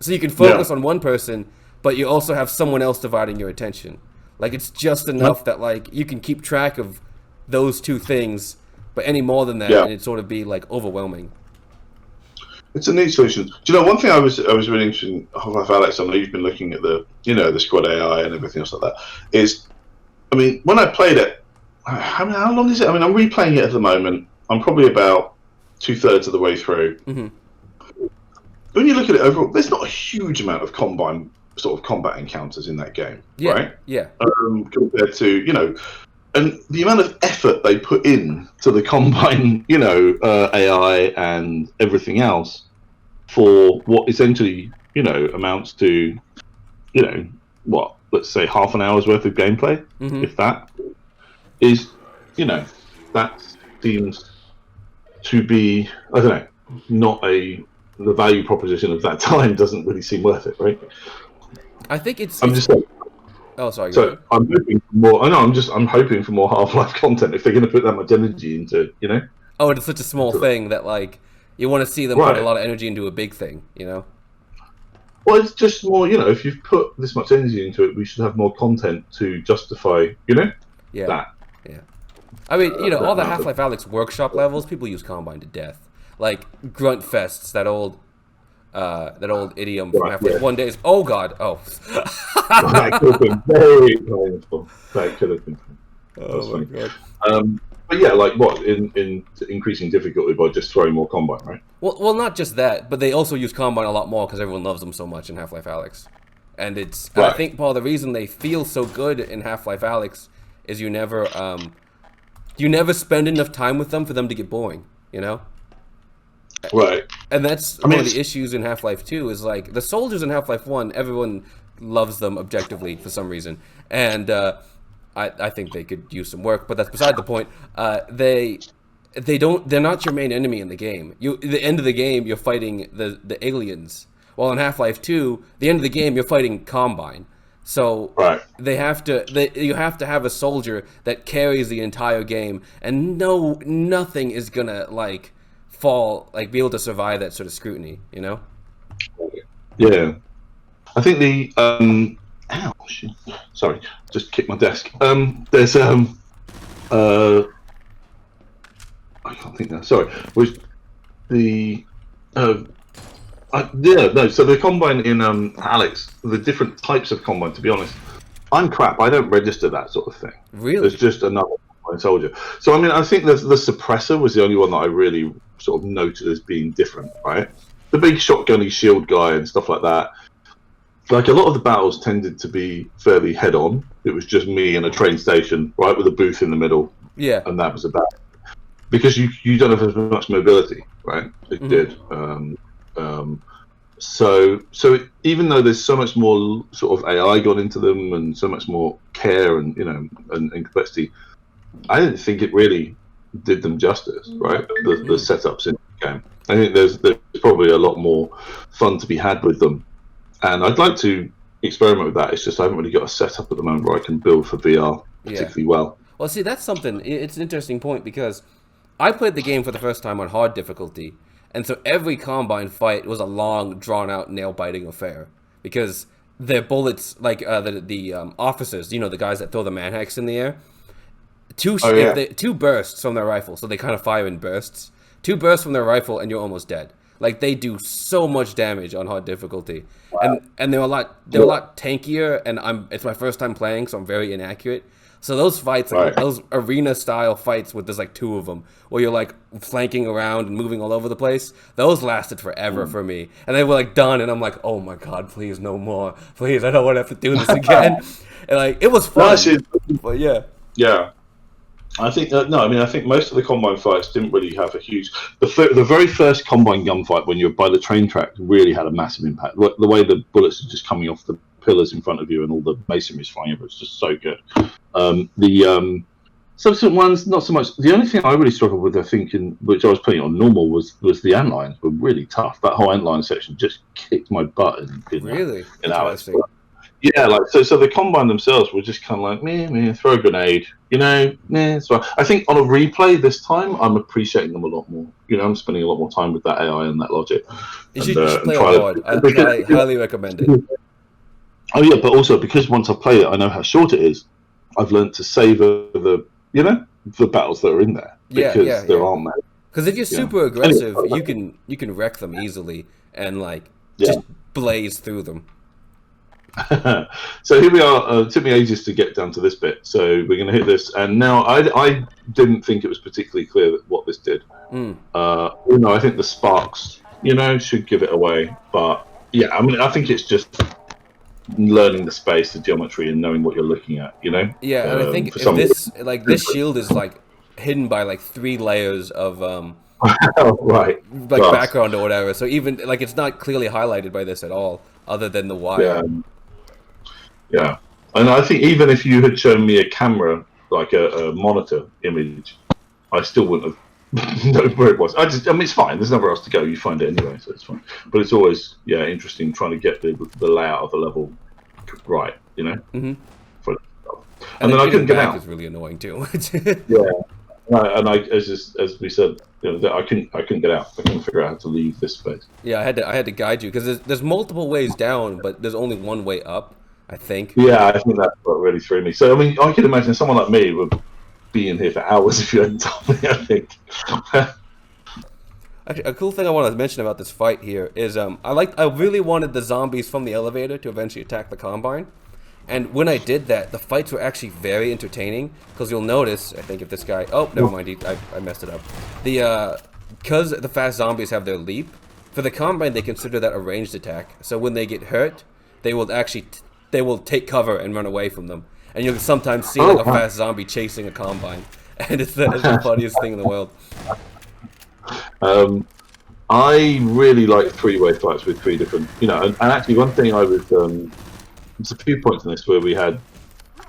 so you can focus on one person, but you also have someone else dividing your attention. Like it's just enough that like you can keep track of those 2 things, but any more than that, it'd sort of be like overwhelming. It's a neat solution. Do you know one thing I was really interested in Half-Life Alyx? I know you've been looking at the the squad AI and everything else like that. Is, I mean, when I played it, how long is it? I mean, I'm replaying it at the moment. I'm probably about 2/3 of the way through. Mm-hmm. When you look at it overall, there's not a huge amount of combat encounters in that game, right? Yeah. Compared to and the amount of effort they put in to the Combine, AI and everything else for what essentially, amounts to, let's say half an hour's worth of gameplay, if that is, that seems to be, I don't know, the value proposition of that time doesn't really seem worth it, right? I think it's. I'm just saying. Oh, sorry. So I'm hoping for more. I'm hoping for more Half-Life content if they're going to put that much energy into, Oh, it's such a small thing that like you want to see them put a lot of energy into a big thing, Well, it's just more, if you've put this much energy into it, we should have more content to justify, that. Yeah. I mean, all the Half-Life Alyx workshop levels, people use Combine to death. Like Grunt Fests, that old idiom from Half-Life 1 days. Oh God! Oh. That could have been very painful. That could have been. Oh my God. But yeah, like what in increasing difficulty by just throwing more Combine, right? Well, not just that, but they also use Combine a lot more because everyone loves them so much in Half-Life Alyx. And I think part of the reason they feel so good in Half-Life Alyx is you never spend enough time with them for them to get boring, you know? Right. And that's one of the issues in Half-Life 2 is like the soldiers in Half-Life 1, everyone loves them objectively for some reason. And I think they could use some work, but that's beside the point. They're not your main enemy in the game. At the end of the game, you're fighting the aliens. While in Half-Life 2, the end of the game, you're fighting Combine. So you have to have a soldier that carries the entire game, and nothing is gonna be able to survive that sort of scrutiny, you know? Yeah, I think the ow, shit. Sorry, just kicked my desk. There's I can't think now. Sorry, was the so the Combine in Alyx, the different types of Combine, to be honest, I'm crap. I don't register that sort of thing. Really? There's just another Combine soldier. So, I mean, I think the Suppressor was the only one that I really sort of noted as being different, right? The big shotgunny shield guy and stuff like that. Like, a lot of the battles tended to be fairly head-on. It was just me in a train station, right, with a booth in the middle. Yeah. And that was about it. Because you don't have as much mobility, right? It did. So even though there's so much more sort of AI gone into them and so much more care and and complexity, I didn't think it really did them justice, right? The setups in the game. I think there's probably a lot more fun to be had with them, and I'd like to experiment with that. It's just I haven't really got a setup at the moment where I can build for VR particularly well. Well, see, that's something. It's an interesting point because I played the game for the first time on hard difficulty. And so every Combine fight was a long, drawn-out, nail-biting affair. Because their bullets, like the officers, the guys that throw the manhacks in the air, two bursts from their rifle, so they kind of fire in bursts. 2 bursts from their rifle, and you're almost dead. Like, they do so much damage on hard difficulty. Wow. And they're a lot tankier, and it's my first time playing, so I'm very inaccurate. So those fights, those arena-style fights with there's 2 of them, where you're flanking around and moving all over the place, those lasted forever for me. And they were done, and I'm like, oh my god, please, no more. Please, I don't want to have to do this again. And it was fun. But yeah. Yeah. I think I think most of the Combine fights didn't really have a huge. The very first Combine gunfight when you're by the train track really had a massive impact. The way the bullets are just coming off the pillars in front of you and all the masonry's flying over, it's just so good. The subsequent ones, not so much. The only thing I really struggled with, I think, which I was playing on normal, was the antlines were really tough. That whole antline section just kicked my butt in Alyx. Yeah, so the Combine themselves were just kind of like, meh, throw a grenade, So I think on a replay this time, I'm appreciating them a lot more. I'm spending a lot more time with that AI and that logic. You should just play on hard. I highly recommend it. Oh yeah, but also because once I play it, I know how short it is. I've learned to savor the battles that are in there because there aren't many. Because if you're super aggressive, you can wreck them easily and just blaze through them. So here we are. It took me ages to get down to this bit, so we're going to hit this. And now I didn't think it was particularly clear what this did. I think the sparks, should give it away. But yeah, I think it's just learning the space, the geometry, and knowing what you're looking at. Yeah, and I think this shield is hidden by 3 layers of background or whatever. So even it's not clearly highlighted by this at all, other than the wire. Yeah, and I think even if you had shown me a camera, a monitor image, I still wouldn't have known where it was. It's fine. There's nowhere else to go. You find it anyway, so it's fine. But it's always interesting trying to get the layout of the level right, Mm-hmm. And then I couldn't get out. Is really annoying too. And as we said, I couldn't get out. I couldn't figure out how to leave this space. Yeah, I had to guide you because there's multiple ways down, but there's only one way up, I think. Yeah, I think that's what really threw me. So I can imagine someone like me would be in here for hours if you hadn't told me. I think. Actually, a cool thing I want to mention about this fight here is I really wanted the zombies from the elevator to eventually attack the Combine. And when I did that, the fights were actually very entertaining because you'll notice, I think if this guy, oh, never mind, I messed it up. Because the fast zombies have their leap, for the Combine they consider that a ranged attack. So when they get hurt, they will they will take cover and run away from them. And you'll sometimes see like a fast zombie chasing a combine, and it's the funniest thing in the world. I really like three-way fights with three different, and actually one thing I was, there's a few points in this where we had,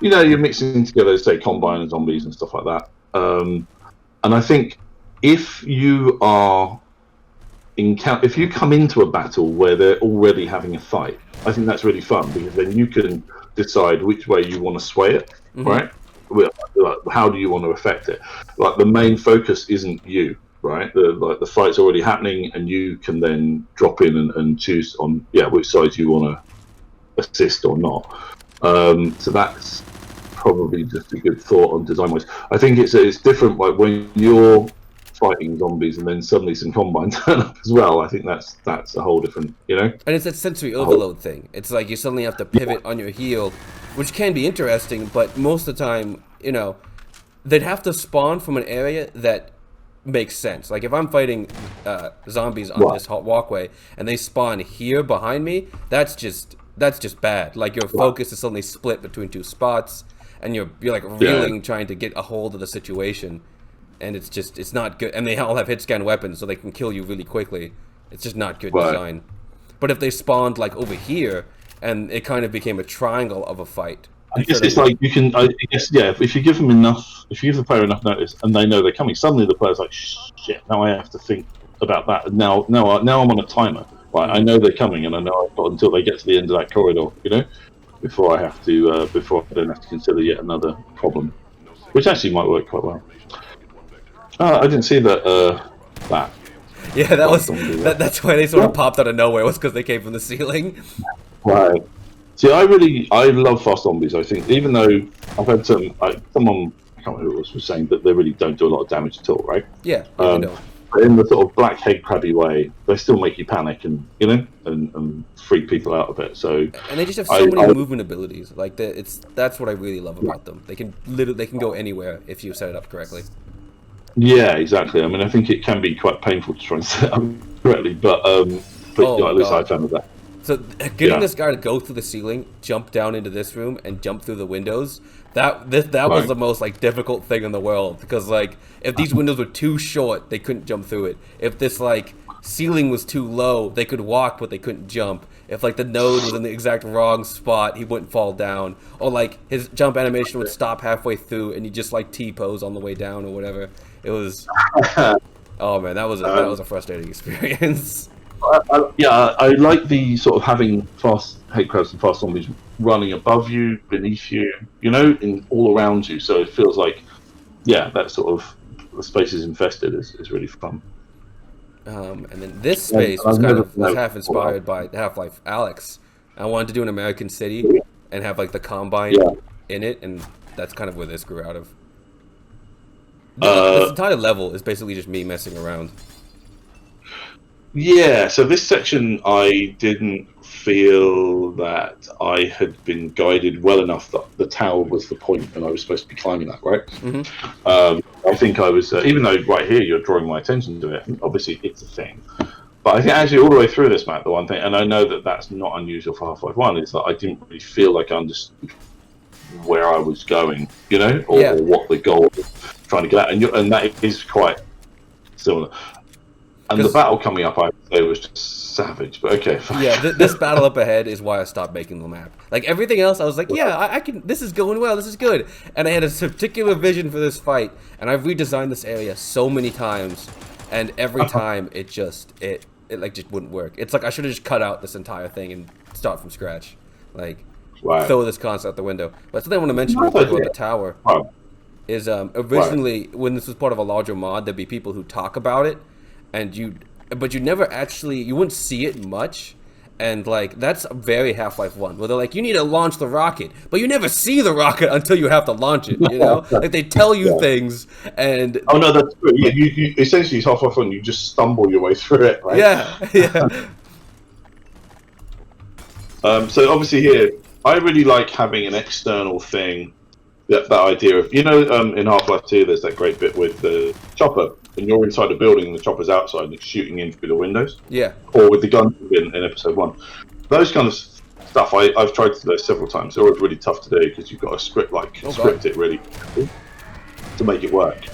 you're mixing together, say, combine and zombies and stuff like that. And I think if you are if you come into a battle where they're already having a fight, I think that's really fun, because then you can decide which way you want to sway it, right? How do you want to affect it? Like, the main focus isn't you, right? The fight's already happening, and you can then drop in and choose on which side you want to assist or not. So that's probably just a good thought on design wise. I think it's different, like when you're fighting zombies and then suddenly some combines turn up as well. I think that's a whole different, And it's that sensory overload thing. It's like you suddenly have to pivot on your heel, which can be interesting, but most of the time, they'd have to spawn from an area that makes sense. Like if I'm fighting zombies on this hot walkway and they spawn here behind me, that's just bad. Like your focus is suddenly split between two spots, and you're like reeling, trying to get a hold of the situation, and it's not good. And they all have hit scan weapons, so they can kill you really quickly. It's just not good design. But if they spawned like over here, and it kind of became a triangle of a fight. I guess it's like you can. I guess if you give them enough, if you give the player enough notice, and they know they're coming, suddenly the player's like, shit. Now I have to think about that. And now I'm on a timer. Right, I know they're coming, and I know I've got until they get to the end of that corridor, before I have to, before I don't have to consider yet another problem, which actually might work quite well. I didn't see that. Yeah, that's why they sort of popped out of nowhere. Was because they came from the ceiling. Right. See, I love fast zombies. I think, even though I've had someone, I can't remember who it was saying that they really don't do a lot of damage at all, right? Yeah. But in the sort of black head crabby way, they still make you panic and and freak people out a bit. So, and they just have so many movement abilities. Like that's what I really love about them. They can go anywhere if you set it up correctly. Yeah, exactly. I mean, I think it can be quite painful to try and set up correctly, but at least I found that. So getting this guy to go through the ceiling, jump down into this room, and jump through the windows, that was the most difficult thing in the world, because if these windows were too short, they couldn't jump through it. If this ceiling was too low, they could walk but they couldn't jump. If the node was in the exact wrong spot, he wouldn't fall down, or his jump animation would stop halfway through and you just T-pose on the way down or whatever. It was oh man, that was a frustrating experience. I like the sort of having fast hate crabs and fast zombies running above you, beneath you, in all around you. So it feels like, that sort of the space is infested is really fun. And then this space was half inspired by Half-Life Alyx. I wanted to do an American city and have the Combine in it, and that's kind of where this grew out of. This entire level is basically just me messing around. Yeah, so this section I didn't feel that I had been guided well enough that the tower was the point and I was supposed to be climbing that, right? I think I was, even though right here you're drawing my attention to it, obviously it's a thing. But I think actually all the way through this map, the one thing, and I know that that's not unusual for Half-Life 1, is that I didn't really feel like I understood where I was going, or what the goal was trying to get at, and that is quite similar. And the battle coming up, I would say, was just savage. But okay, fine. Yeah, this battle up ahead is why I stopped making the map. Everything else, I was like, I can. This is going well. This is good. And I had a particular vision for this fight, and I've redesigned this area so many times, and every time it just wouldn't work. It's I should have just cut out this entire thing and start from scratch, throw this concept out the window. But something I want to mention real quick about the tower is originally when this was part of a larger mod, there'd be people who talk about it. But you never actually, you wouldn't see it much, and that's very Half-Life 1, where they're you need to launch the rocket, but you never see the rocket until you have to launch it, they tell you things, and... Oh no, that's true. You essentially, it's Half-Life 1, you just stumble your way through it, right? Yeah. So obviously here, I really like having an external thing, that idea of, in Half-Life 2, there's that great bit with the chopper, and you're inside a building and the chopper's outside and it's shooting in through the windows. Yeah. Or with the gun in episode 1. Those kind of stuff. I've tried to do those several times. They're always really tough to do because you've got to script it really to make it work.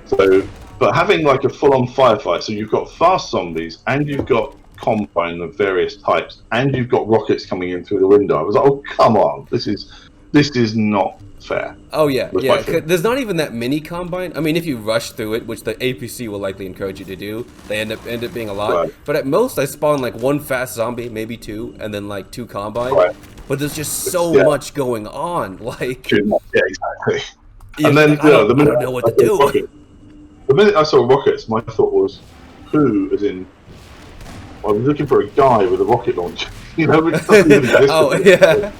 So, but having like a full-on firefight, so you've got fast zombies and you've got combine of various types, and you've got rockets coming in through the window. I was like, oh come on, this is not fair. Oh yeah, yeah. There's not even that many combine. I mean, if you rush through it, which the APC will likely encourage you to do, they end up being a lot. Right. But at most, I spawn like one fast zombie, maybe two, and then like two combine. Right. But there's just so much going on. Like, yeah, exactly. And then like, I don't know what to do. The minute I saw rockets, my thought was, who? As in, I was looking for a guy with a rocket launcher. You know, which doesn't even exist. Oh yeah.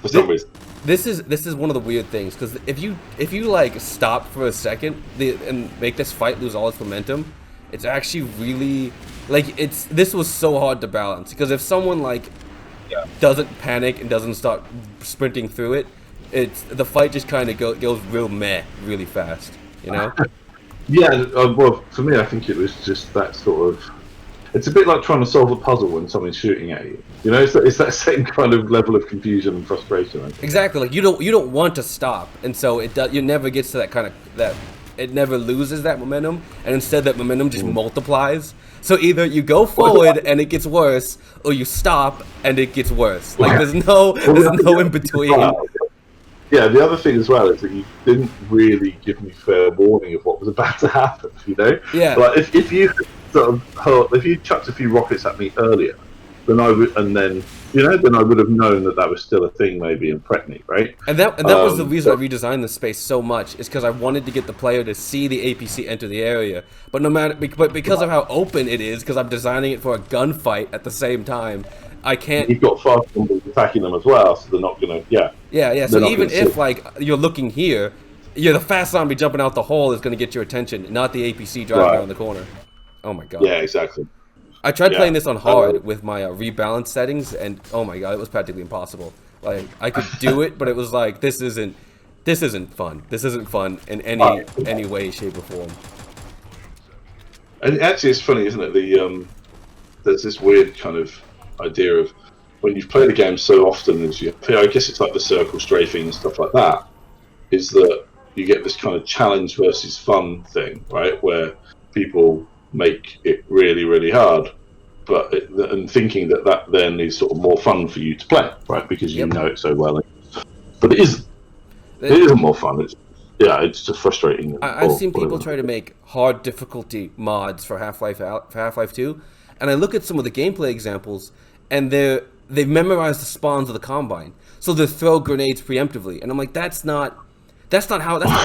For some reason. This is one of the weird things, because if you like stop for a second and make this fight lose all its momentum, it's actually really like this was so hard to balance, because if someone like doesn't panic and doesn't start sprinting through it, the fight just kind of goes real meh really fast, you know? Yeah, well, for me, I think it was just that sort of. It's a bit like trying to solve a puzzle when someone's shooting at you. You know, it's that same kind of level of confusion and frustration. I think. Exactly. Like you don't want to stop, and so it never gets to that kind of it never loses that momentum, and instead that momentum just multiplies. So either you go forward and it gets worse, or you stop and it gets worse. Like there's no in between. Yeah, the other thing as well is that you didn't really give me fair warning of what was about to happen. You know. Yeah. Like if you if you chucked a few rockets at me earlier, then I would, and then I would have known that was still a thing, maybe, and prepped me, right? And that was the reason I redesigned the space so much, is because I wanted to get the player to see the APC enter the area. But because of how open it is, because I'm designing it for a gunfight at the same time, I can't. You've got fast zombies attacking them as well, so they're not gonna. Yeah. So even if like you're looking here, the fast zombie jumping out the hole is going to get your attention, not the APC driving around the corner. Oh my god. Yeah, exactly. I tried playing this on hard with my rebalance settings, and oh my god, it was practically impossible. Like I could do it, but it was like this isn't fun. This isn't fun in any way, shape, or form. And actually, it's funny, isn't it? There's this weird kind of idea of when you've played a game so often, as I guess it's like the circle strafing and stuff like that, is that you get this kind of challenge versus fun thing, right? Where people make it really, really hard, and thinking that then is sort of more fun for you to play, right? Because you know it so well. But it isn't. It isn't more fun. It's just frustrating. I've seen people try to make hard difficulty mods for Half-Life 2, and I look at some of the gameplay examples, and they've memorized the spawns of the Combine, so they throw grenades preemptively, and I'm like, that's not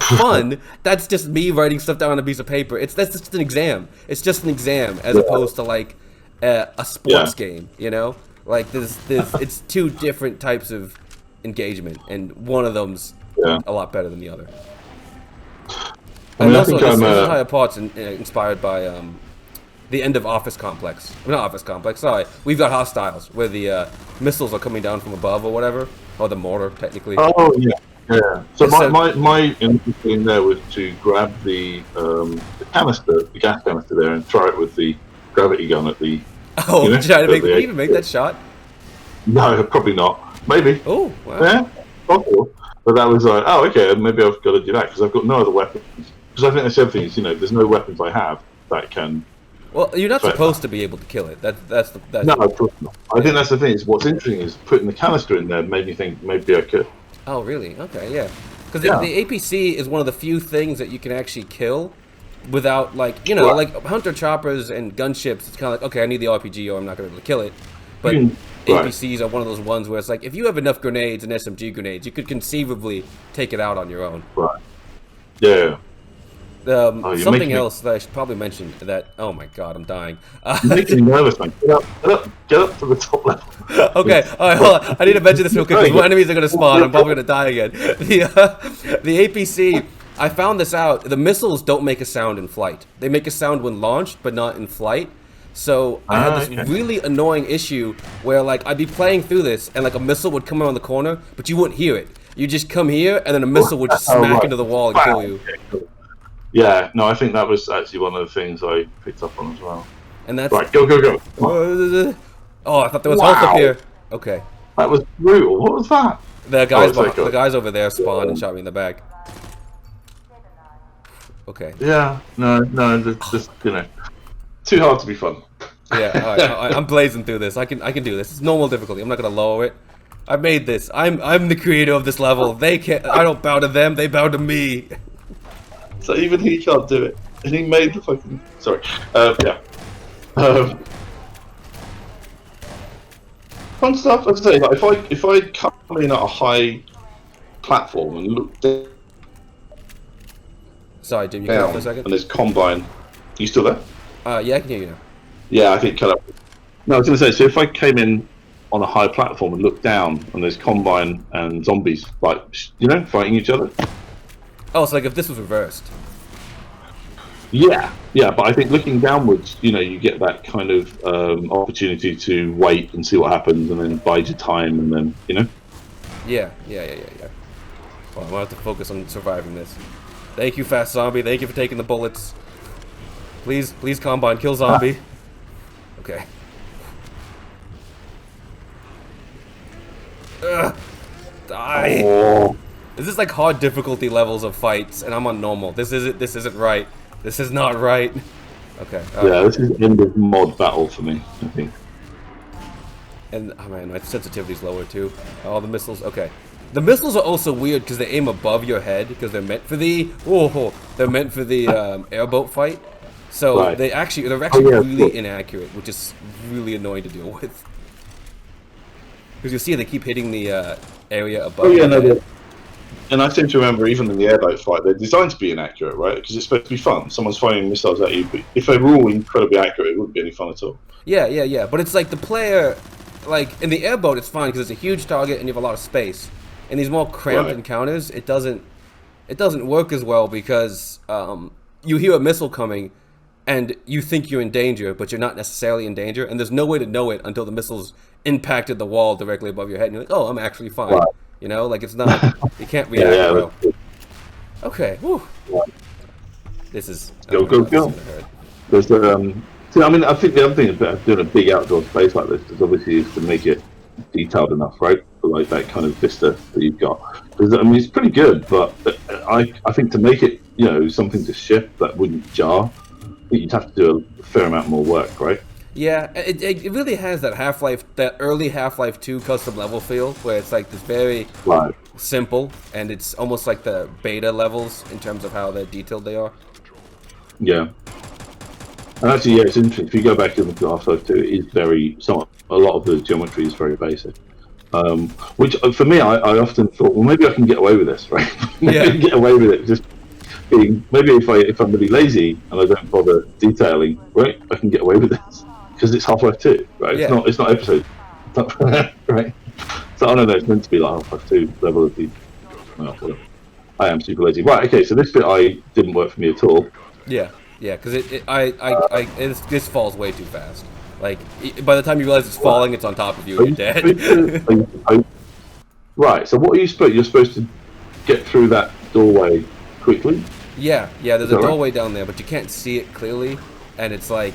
fun. That's just me writing stuff down on a piece of paper. That's just an exam. It's just an exam as opposed to like a sports game. You know, like it's two different types of engagement, and one of them's a lot better than the other. And also, this entire part's inspired by the end of Office Complex. Not Office Complex. Sorry, We've Got Hostiles, where the missiles are coming down from above or whatever, or the mortar technically. Oh yeah. Yeah. So my interest in there was to grab the canister, the gas canister there, and try it with the gravity gun at the. Oh, did you even make that shot? No, probably not. Maybe. Oh, wow. Yeah, possible. But that was like, oh, okay, maybe I've got to do that because I've got no other weapons. Because I think that's the other thing is, there's no weapons I have that can. Well, you're not supposed to be able to kill it. That's no, of course not. I think that's the thing. Is what's interesting is putting the canister in there made me think maybe I could. Oh, really? Okay, yeah. Because the APC is one of the few things that you can actually kill without, like, like hunter choppers and gunships. It's kind of like, okay, I need the RPG or I'm not going to be able to kill it. But APCs are one of those ones where it's like, if you have enough grenades and SMG grenades, you could conceively take it out on your own. Right. Yeah. Something else that I should probably mention that, oh my god, I'm dying. You're making me nervous, man. Get up to the top level. Okay, alright, hold on. I need to mention this real quick because more enemies are going to spawn. I'm probably going to die again. The APC, I found this out. The missiles don't make a sound in flight. They make a sound when launched, but not in flight. So I had this really annoying issue where, like, I'd be playing through this and, like, a missile would come around the corner, but you wouldn't hear it. You just come here and then a missile would just smack into the wall and kill you. Yeah, no, I think that was actually one of the things I picked up on as well. And that's right. Go. Oh, I thought there was health up here. Okay. That was brutal. What was that? The guys over there spawned and shot me in the back. Okay. Yeah. No. Just too hard to be fun. Yeah. All right, I'm blazing through this. I can do this. It's normal difficulty. I'm not gonna lower it. I made this. I'm the creator of this level. They can't. I don't bow to them. They bow to me. So even he can't do it, and he made the fucking. Sorry. Yeah. Fun stuff. As I say, like if I come in at a high platform and look down. Sorry, Jim. You cut off for a second. And there's Combine. You still there? Yeah, I can hear you now. Yeah, I think cut up. No, I was going to say. So if I came in on a high platform and look down, and there's Combine and zombies, like fighting each other. Oh, so like if this was reversed. Yeah, but I think looking downwards, you get that kind of opportunity to wait and see what happens, and then bide your time, and then Yeah. Well, I'm gonna have to focus on surviving this. Thank you, fast zombie. Thank you for taking the bullets. Please, Combine, kill zombie. Okay. Ugh. Die. Oh. This is like hard difficulty levels of fights, and I'm on normal. This isn't right. This is not right. Okay. Yeah, this is end of mod battle for me, I think. And oh man, my sensitivity's lower too. Oh, the missiles. Okay. The missiles are also weird because they aim above your head because they're meant for the airboat fight. So right. they're actually really inaccurate, which is really annoying to deal with. Because you see they keep hitting the area above. Oh yeah, no. And I seem to remember, even in the airboat fight, they're designed to be inaccurate, right? Because it's supposed to be fun. Someone's firing missiles at you, but if they were all incredibly accurate, it wouldn't be any fun at all. Yeah. But it's like the player, like in the airboat, it's fine because it's a huge target and you have a lot of space. In these more cramped encounters, it doesn't work as well because you hear a missile coming, and you think you're in danger, but you're not necessarily in danger, and there's no way to know it until the missile's impacted the wall directly above your head, and you're like, oh, I'm actually fine. Right. Like it's not, you can't react well. Okay, whew. This is... Go. There's I think the other thing about doing a big outdoor space like this is obviously to make it detailed enough, right? For like that kind of vista that you've got. Because it's pretty good, but I think to make it, something to shift that wouldn't jar, I think you'd have to do a fair amount more work, right? Yeah, it really has that early Half-Life 2 custom level feel, where it's like this very simple, and it's almost like the beta levels in terms of how detailed they are. Yeah. And actually, yeah, it's interesting. If you go back and look at Half-Life 2, it is a lot of the geometry is very basic. Which, for me, I often thought, well, maybe I can get away with this, right? Maybe I can get away with it just being, maybe if I'm really lazy and I don't bother detailing, right, I can get away with this. Because it's Half-Life 2, right? Yeah. It's not episode, right? So I don't know. It's meant to be like Half-Life 2 level of the. Well, I am super lazy. Right. Okay. So this bit didn't work for me at all. Yeah. Because this falls way too fast. Like by the time you realize it's falling, it's on top of you and you're dead. Right. So what are you supposed? You're supposed to get through that doorway quickly. Yeah. There's a doorway down there, but you can't see it clearly, and it's like.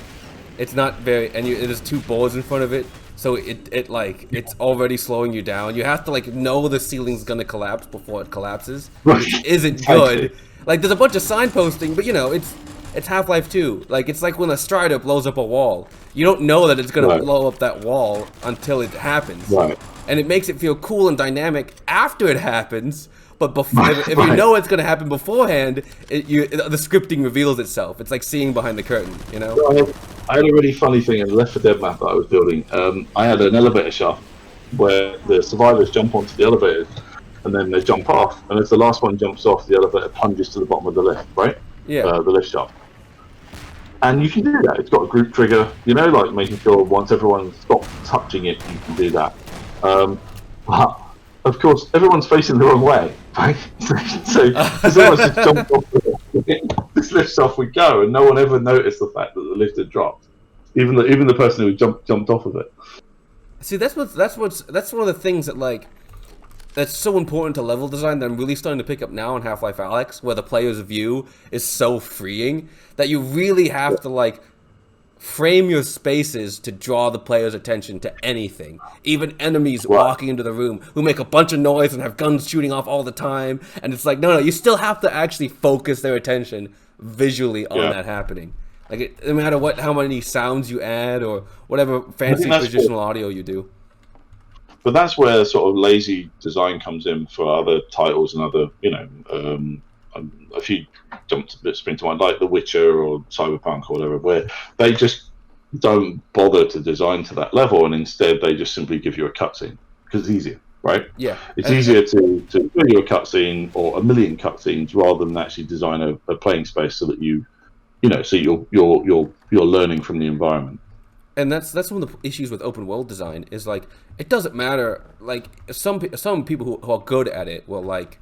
It's not very, and there's two boards in front of it, so it's already slowing you down. You have to know the ceiling's gonna collapse before it collapses, which isn't good. Like there's a bunch of signposting, but it's Half-Life 2. Like it's like when a Strider blows up a wall. You don't know that it's gonna blow up that wall until it happens, and it makes it feel cool and dynamic after it happens. But if you know it's going to happen beforehand, the scripting reveals itself. It's like seeing behind the curtain, Well, I had a really funny thing in the Left 4 Dead map that I was building. I had an elevator shaft where the survivors jump onto the elevator and then they jump off. And as the last one jumps off, the elevator plunges to the bottom of the lift, right? Yeah. The lift shaft. And you can do that. It's got a group trigger, like making sure once everyone stops touching it, you can do that. But of course, everyone's facing the wrong way, right? So someone's just jumped off this lift off we go, and no one ever noticed the fact that the lift had dropped, even the person who jumped off of it. See, that's one of the things that that's so important to level design that I'm really starting to pick up now in Half-Life Alyx, where the player's view is so freeing that you really have to frame your spaces to draw the player's attention to anything, even enemies walking into the room who make a bunch of noise and have guns shooting off all the time. And it's like, no, you still have to actually focus their attention visually on that happening. Like, no matter how many sounds you add or whatever fancy traditional audio you do. But that's where sort of lazy design comes in for other titles and other, a few jumped a bit spring to mind, like The Witcher or Cyberpunk or whatever, where they just don't bother to design to that level, and instead they just simply give you a cutscene because it's easier, right? Yeah, it's easier to give you a cutscene or a million cutscenes rather than actually design a playing space so that so you're learning from the environment. And that's one of the issues with open world design is like it doesn't matter. Like some people who are good at it will like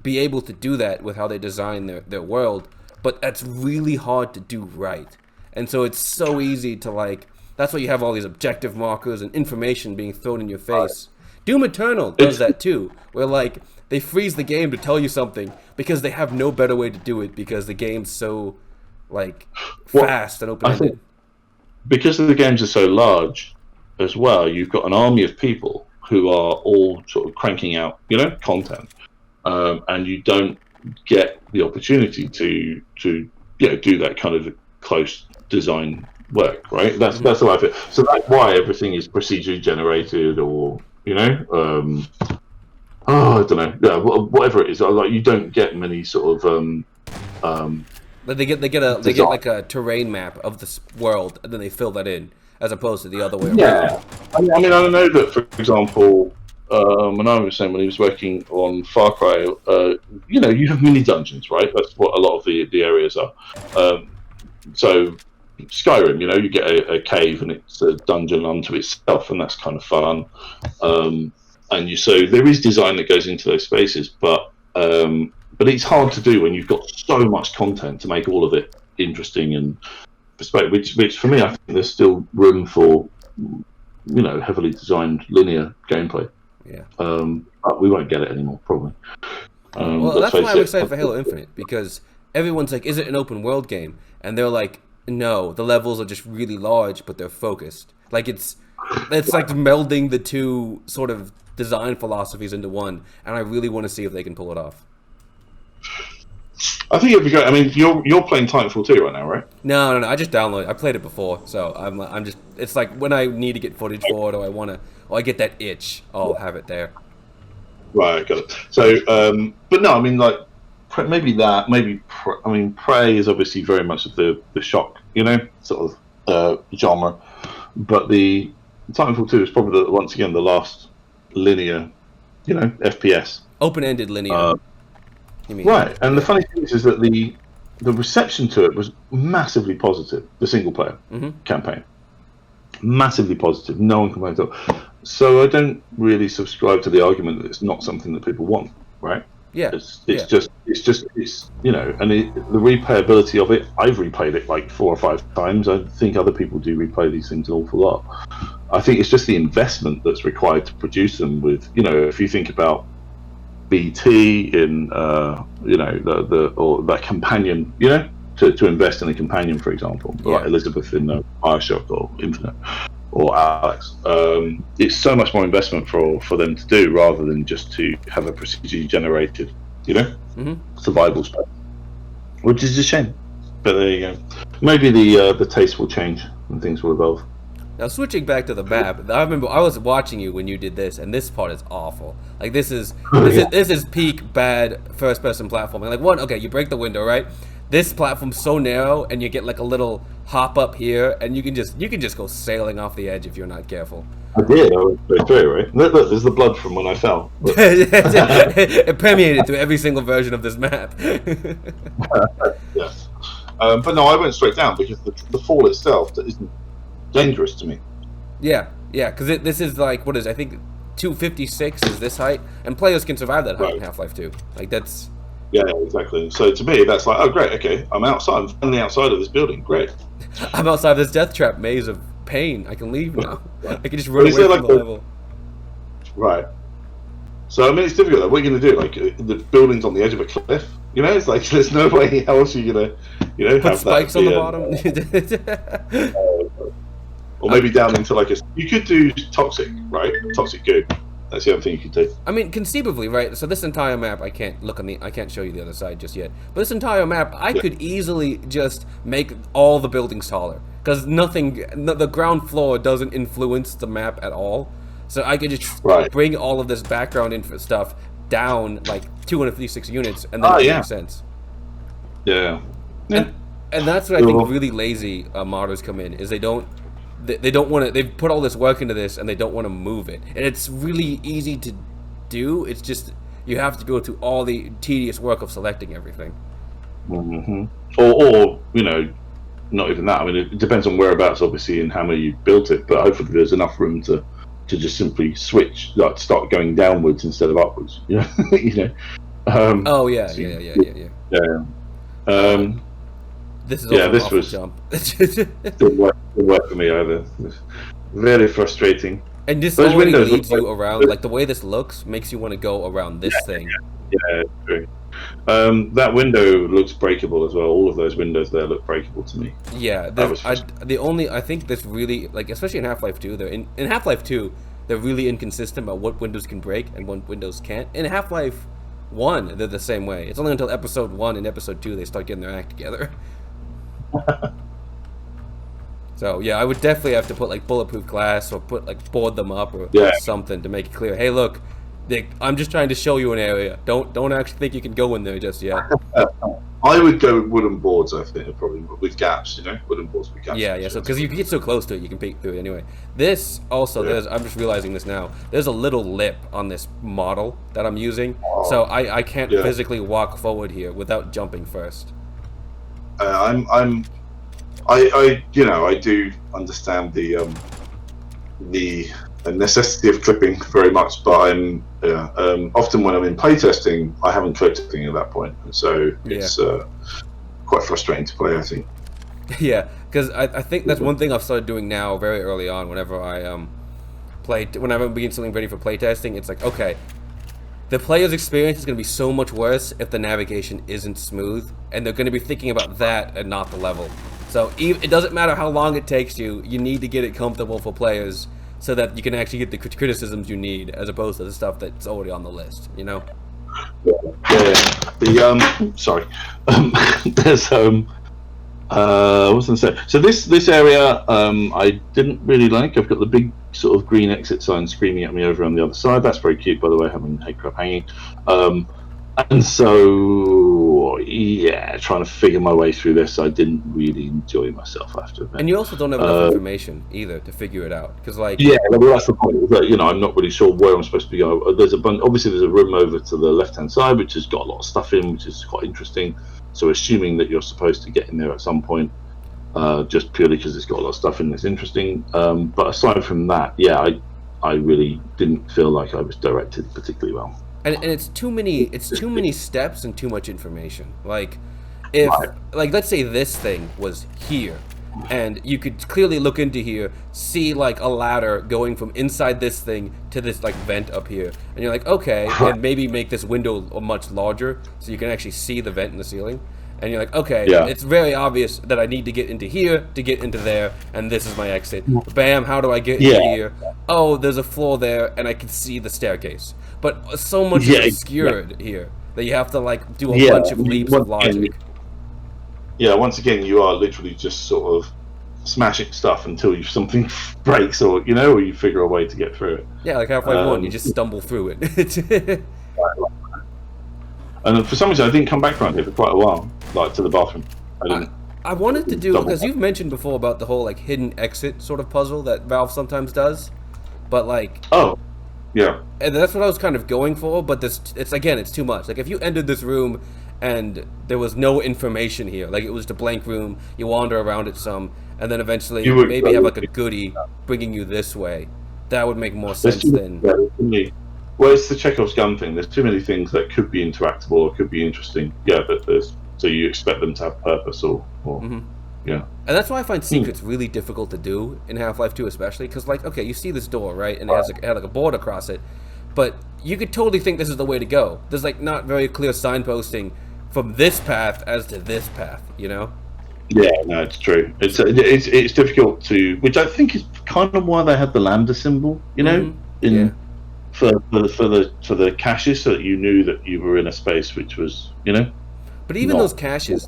be able to do that with how they design their world, but that's really hard to do right. And so it's so easy to like. That's why you have all these objective markers and information being thrown in your face. Doom Eternal does that too, where like they freeze the game to tell you something because they have no better way to do it because the game's so like fast and open-ended. Because the games are so large as well, you've got an army of people who are all sort of cranking out, content, and you don't get the opportunity to do that kind of close design work, right? That's the way I feel. So that's why everything is procedurally generated, or I don't know, yeah, whatever it is. Like you don't get many sort of. They get like a terrain map of the world, and then they fill that in, as opposed to the other way around. Yeah, I mean, I know that, for example, when I was saying when he was working on Far Cry, you have mini dungeons, right? That's what a lot of the areas are. So Skyrim, you get a cave and it's a dungeon unto itself, and that's kind of fun. So there is design that goes into those spaces, but it's hard to do when you've got so much content to make all of it interesting and perspective. Which for me, I think there's still room for, heavily designed linear gameplay. Yeah. But we won't get it anymore, probably. Well, that's why I'm excited for Halo Infinite, because everyone's like, "Is it an open world game?" And they're like, "No, the levels are just really large, but they're focused." Like it's like melding the two sort of design philosophies into one, and I really want to see if they can pull it off. I think it'd be great. I mean, you're playing Titanfall 2 right now, right? No. I just downloaded. I played it before, so I'm just. It's like when I need to get footage for it, or I get that itch, I'll have it there. Right, got it. So, but no, I mean, like maybe that. Prey is obviously very much of the shock, sort of genre, but the Titanfall 2 is probably once again the last linear, FPS. Open-ended linear. Right, and the funny thing is that the reception to it was massively positive. The single player campaign, massively positive. No one complained at all. So I don't really subscribe to the argument that it's not something that people want. Right? Yeah. It's just and the replayability of it. I've replayed it like 4 or 5 times. I think other people do replay these things an awful lot. I think it's just the investment that's required to produce them. With if you think about BT in that companion, to invest in a companion, for example, like Elizabeth in Bioshock or Infinite or Alex. It's so much more investment for them to do rather than just to have a procedurally generated, survival space, which is a shame. But there you go. Maybe the taste will change and things will evolve. Now switching back to the map, I remember I was watching you when you did this, and this part is awful. Like this is peak bad first-person platforming. Like you break the window, right? This platform's so narrow, and you get like a little hop up here, and you can just go sailing off the edge if you're not careful. I did. I was very through, right? Look, there's the blood from when I fell. It permeated through every single version of this map. Yes, but no, I went straight down because the fall itself isn't dangerous to me. Yeah, because this is like, what is it? I think 256 is this height, and players can survive that height in Half-Life 2. Like that's. Yeah, exactly. So to me, that's like, oh great, okay, I'm outside. I'm finally outside of this building. Great. I'm outside this death trap maze of pain. I can leave now. I can just run away from the level. Right. So I mean, it's difficult. What are you going to do? Like the building's on the edge of a cliff. It's like there's no way else you're gonna, put have spikes that on the bottom. Or maybe down into like a. You could do toxic, right? Toxic goo. That's the other thing you could do. I mean, conceivably, right? So this entire map, I can't show you the other side just yet. But this entire map, I could easily just make all the buildings taller, because the ground floor doesn't influence the map at all. So I could just bring all of this background info stuff down like 256 units, and then it makes sense. Yeah. And that's what I think really lazy modders come in, is they don't want to. They've put all this work into this, and they don't want to move it. And it's really easy to do. It's just you have to go through all the tedious work of selecting everything. Mm-hmm. Or not even that. I mean, it depends on whereabouts, obviously, and how many you built it. But hopefully, there's enough room to just simply switch, like start going downwards instead of upwards. Yeah. Oh yeah. This is also this was jump. didn't work for me either. Very frustrating. And this already leads you around. Like the way this looks makes you want to go around this thing. Yeah, true. That window looks breakable as well. All of those windows there look breakable to me. Yeah, I think this really, like, especially in Half-Life 2, in Half-Life 2, they're really inconsistent about what windows can break and what windows can't. In Half-Life 1, they're the same way. It's only until Episode 1 and Episode 2 they start getting their act together. So yeah, I would definitely have to put like bulletproof glass, or board them up, or something to make it clear. Hey, look, I'm just trying to show you an area. Don't actually think you can go in there just yet. I would go with wooden boards. I think probably with gaps. Wooden boards with gaps. Yeah. So because you get so close to it, you can peek through it anyway. This also, I'm just realizing this now. There's a little lip on this model that I'm using, so I can't physically walk forward here without jumping first. I do understand the necessity of clipping very much, but often when I'm in playtesting, I haven't clipped anything at that point, so it's quite frustrating to play, I think. Yeah, because I think that's one thing I've started doing now very early on. Whenever I whenever I'm getting something ready for playtesting, it's like, okay, the player's experience is going to be so much worse if the navigation isn't smooth, and they're going to be thinking about that and not the level. So it doesn't matter how long it takes you, you need to get it comfortable for players so that you can actually get the criticisms you need, as opposed to the stuff that's already on the list, Yeah. Sorry. There's what was I going to say? So this area I didn't really like. I've got the big sort of green exit sign screaming at me over on the other side. That's very cute, by the way, having headcrab hanging. And so, trying to figure my way through this, I didn't really enjoy myself, I have to admit. And you also don't have enough information either to figure it out, because well, that's the point. That, I'm not really sure where I'm supposed to go. There's obviously there's a room over to the left-hand side which has got a lot of stuff in, which is quite interesting. So assuming that you're supposed to get in there at some point, just purely because it's got a lot of stuff in, that's interesting. But aside from that, I really didn't feel like I was directed particularly well. And it's too many steps and too much information. Like let's say this thing was here, and you could clearly look into here, see like a ladder going from inside this thing to this like vent up here, and you're like, okay, and maybe make this window much larger so you can actually see the vent in the ceiling. And you're like, okay, it's very obvious that I need to get into here to get into there, and this is my exit. Bam, how do I get into here? Oh, there's a floor there, and I can see the staircase. But so much is obscured here that you have to like do a bunch of leaps of logic. Once again, you are literally just sort of smashing stuff until something breaks, or you figure a way to get through it. Yeah, like Half-Life 1, you just stumble through it. And for some reason, I didn't come back around here for quite a while, like to the bathroom. I wanted to do, because you've mentioned before about the whole like hidden exit sort of puzzle that Valve sometimes does, but like and that's what I was kind of going for. But it's too much. Like if you entered this room and there was no information here, like it was the blank room, you wander around it some, and then eventually you maybe have like a goodie bringing you this way. That would make more sense than. Well, it's the Chekhov's gun thing. There's too many things that could be interactable or could be interesting. But so you expect them to have purpose or and that's why I find secrets really difficult to do in Half-Life 2, especially because, like, okay, you see this door, right, and it had like a board across it, but you could totally think this is the way to go. There's like not very clear signposting from this path as to this path, Yeah, no, it's true. It's difficult to, which I think is kind of why they had the lambda symbol, Yeah. For the caches, so that you knew that you were in a space which was, But even not.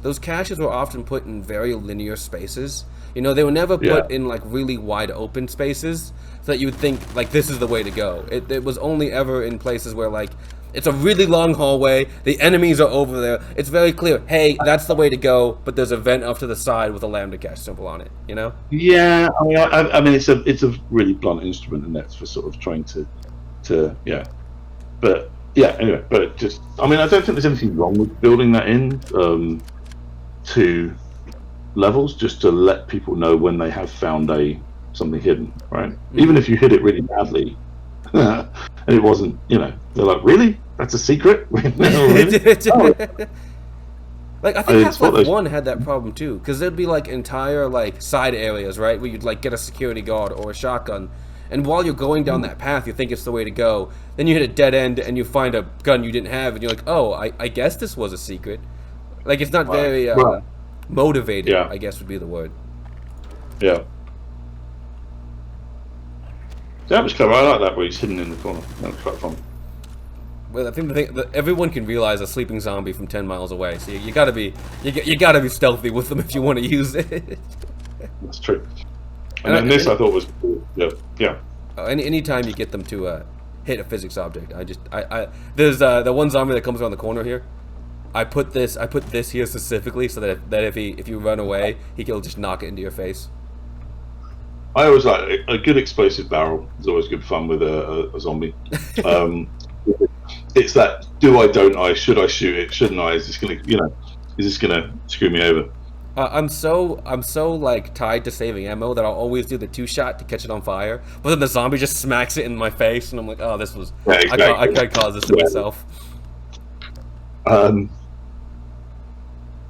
those caches were often put in very linear spaces. They were never Yeah, put in like really wide open spaces so that you would think like this is the way to go. It was only ever in places where like it's a really long hallway, the enemies are over there. It's very clear, hey, that's the way to go, but there's a vent off to the side with a lambda cache symbol on it. yeah. I mean, it's a really blunt instrument, and that's for sort of trying to. But yeah, anyway, but just, I mean, I don't think there's anything wrong with building that in to levels, just to let people know when they have found something hidden, right? Even if you hid it really badly, and it wasn't, they're like, really? That's a secret? No, really? Oh. Like, I think Half-Life 1 had that problem too, because there'd be like entire like side areas, right, where you'd like get a security guard or a shotgun, and while you're going down that path, you think it's the way to go. Then you hit a dead end and you find a gun you didn't have, and you're like, oh, I guess this was a secret. Like, it's not very motivated, Yeah. I guess would be the word. Yeah. That was clever. I like that where he's hidden in the corner. That was quite fun. Well, I think the thing that everyone can realize a sleeping zombie from 10 miles away, so you gotta be stealthy with them if you want to use it. That's true. And then this I thought was cool. Yeah. Anytime you get them to hit a physics object, there's the one zombie that comes around the corner here. I put this here specifically so that if you run away, he'll just knock it into your face. I always like a good explosive barrel. Is always good fun with a zombie. It's that don't I, should I shoot it, shouldn't I? Is this gonna screw me over? I'm so like tied to saving ammo that I'll always do the 2-shot to catch it on fire. But then the zombie just smacks it in my face, and I'm like, oh, this was exactly. I caused this to myself.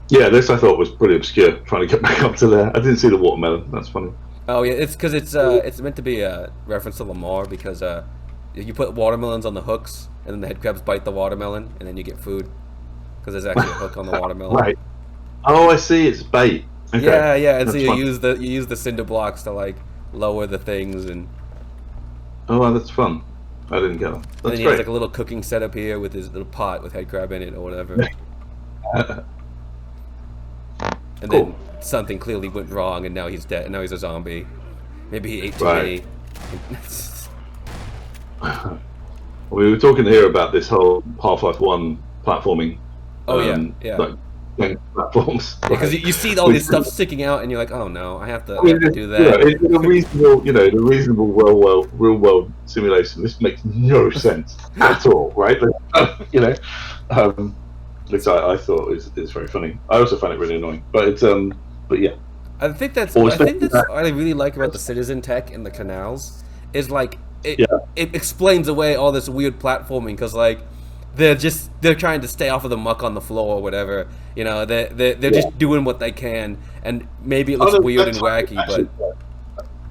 Yeah, this I thought was pretty obscure. Trying to get back up to there, I didn't see the watermelon. That's funny. Oh yeah, it's because it's meant to be a reference to Lamar, because you put watermelons on the hooks, and then the headcrabs bite the watermelon, and then you get food. Because there's actually a hook on the watermelon. Right. Oh, I see. It's bait. Okay. Yeah, and That's so you fun. use the cinder blocks to like lower the things, and Oh, that's fun. I didn't get that. and That's then he has great. like a little cooking setup here with his little pot with headcrab in it or whatever. And Cool. then something clearly went wrong, and now he's dead. And now he's a zombie. Maybe he ate too Right. many. We were talking here about this whole Half-Life 1 platforming. Oh yeah. Like game platforms. Because you see all this stuff sticking out, and you're like, oh no, I have to do that. In a reasonable, real world simulation, this makes no sense at all, right? Which I thought is very funny. I also found it really annoying, but yeah. I think that's what I really like about the citizen tech in the canals is like it explains away all this weird platforming, because like they're trying to stay off of the muck on the floor or whatever. They're just doing what they can, and maybe it looks weird and wacky, but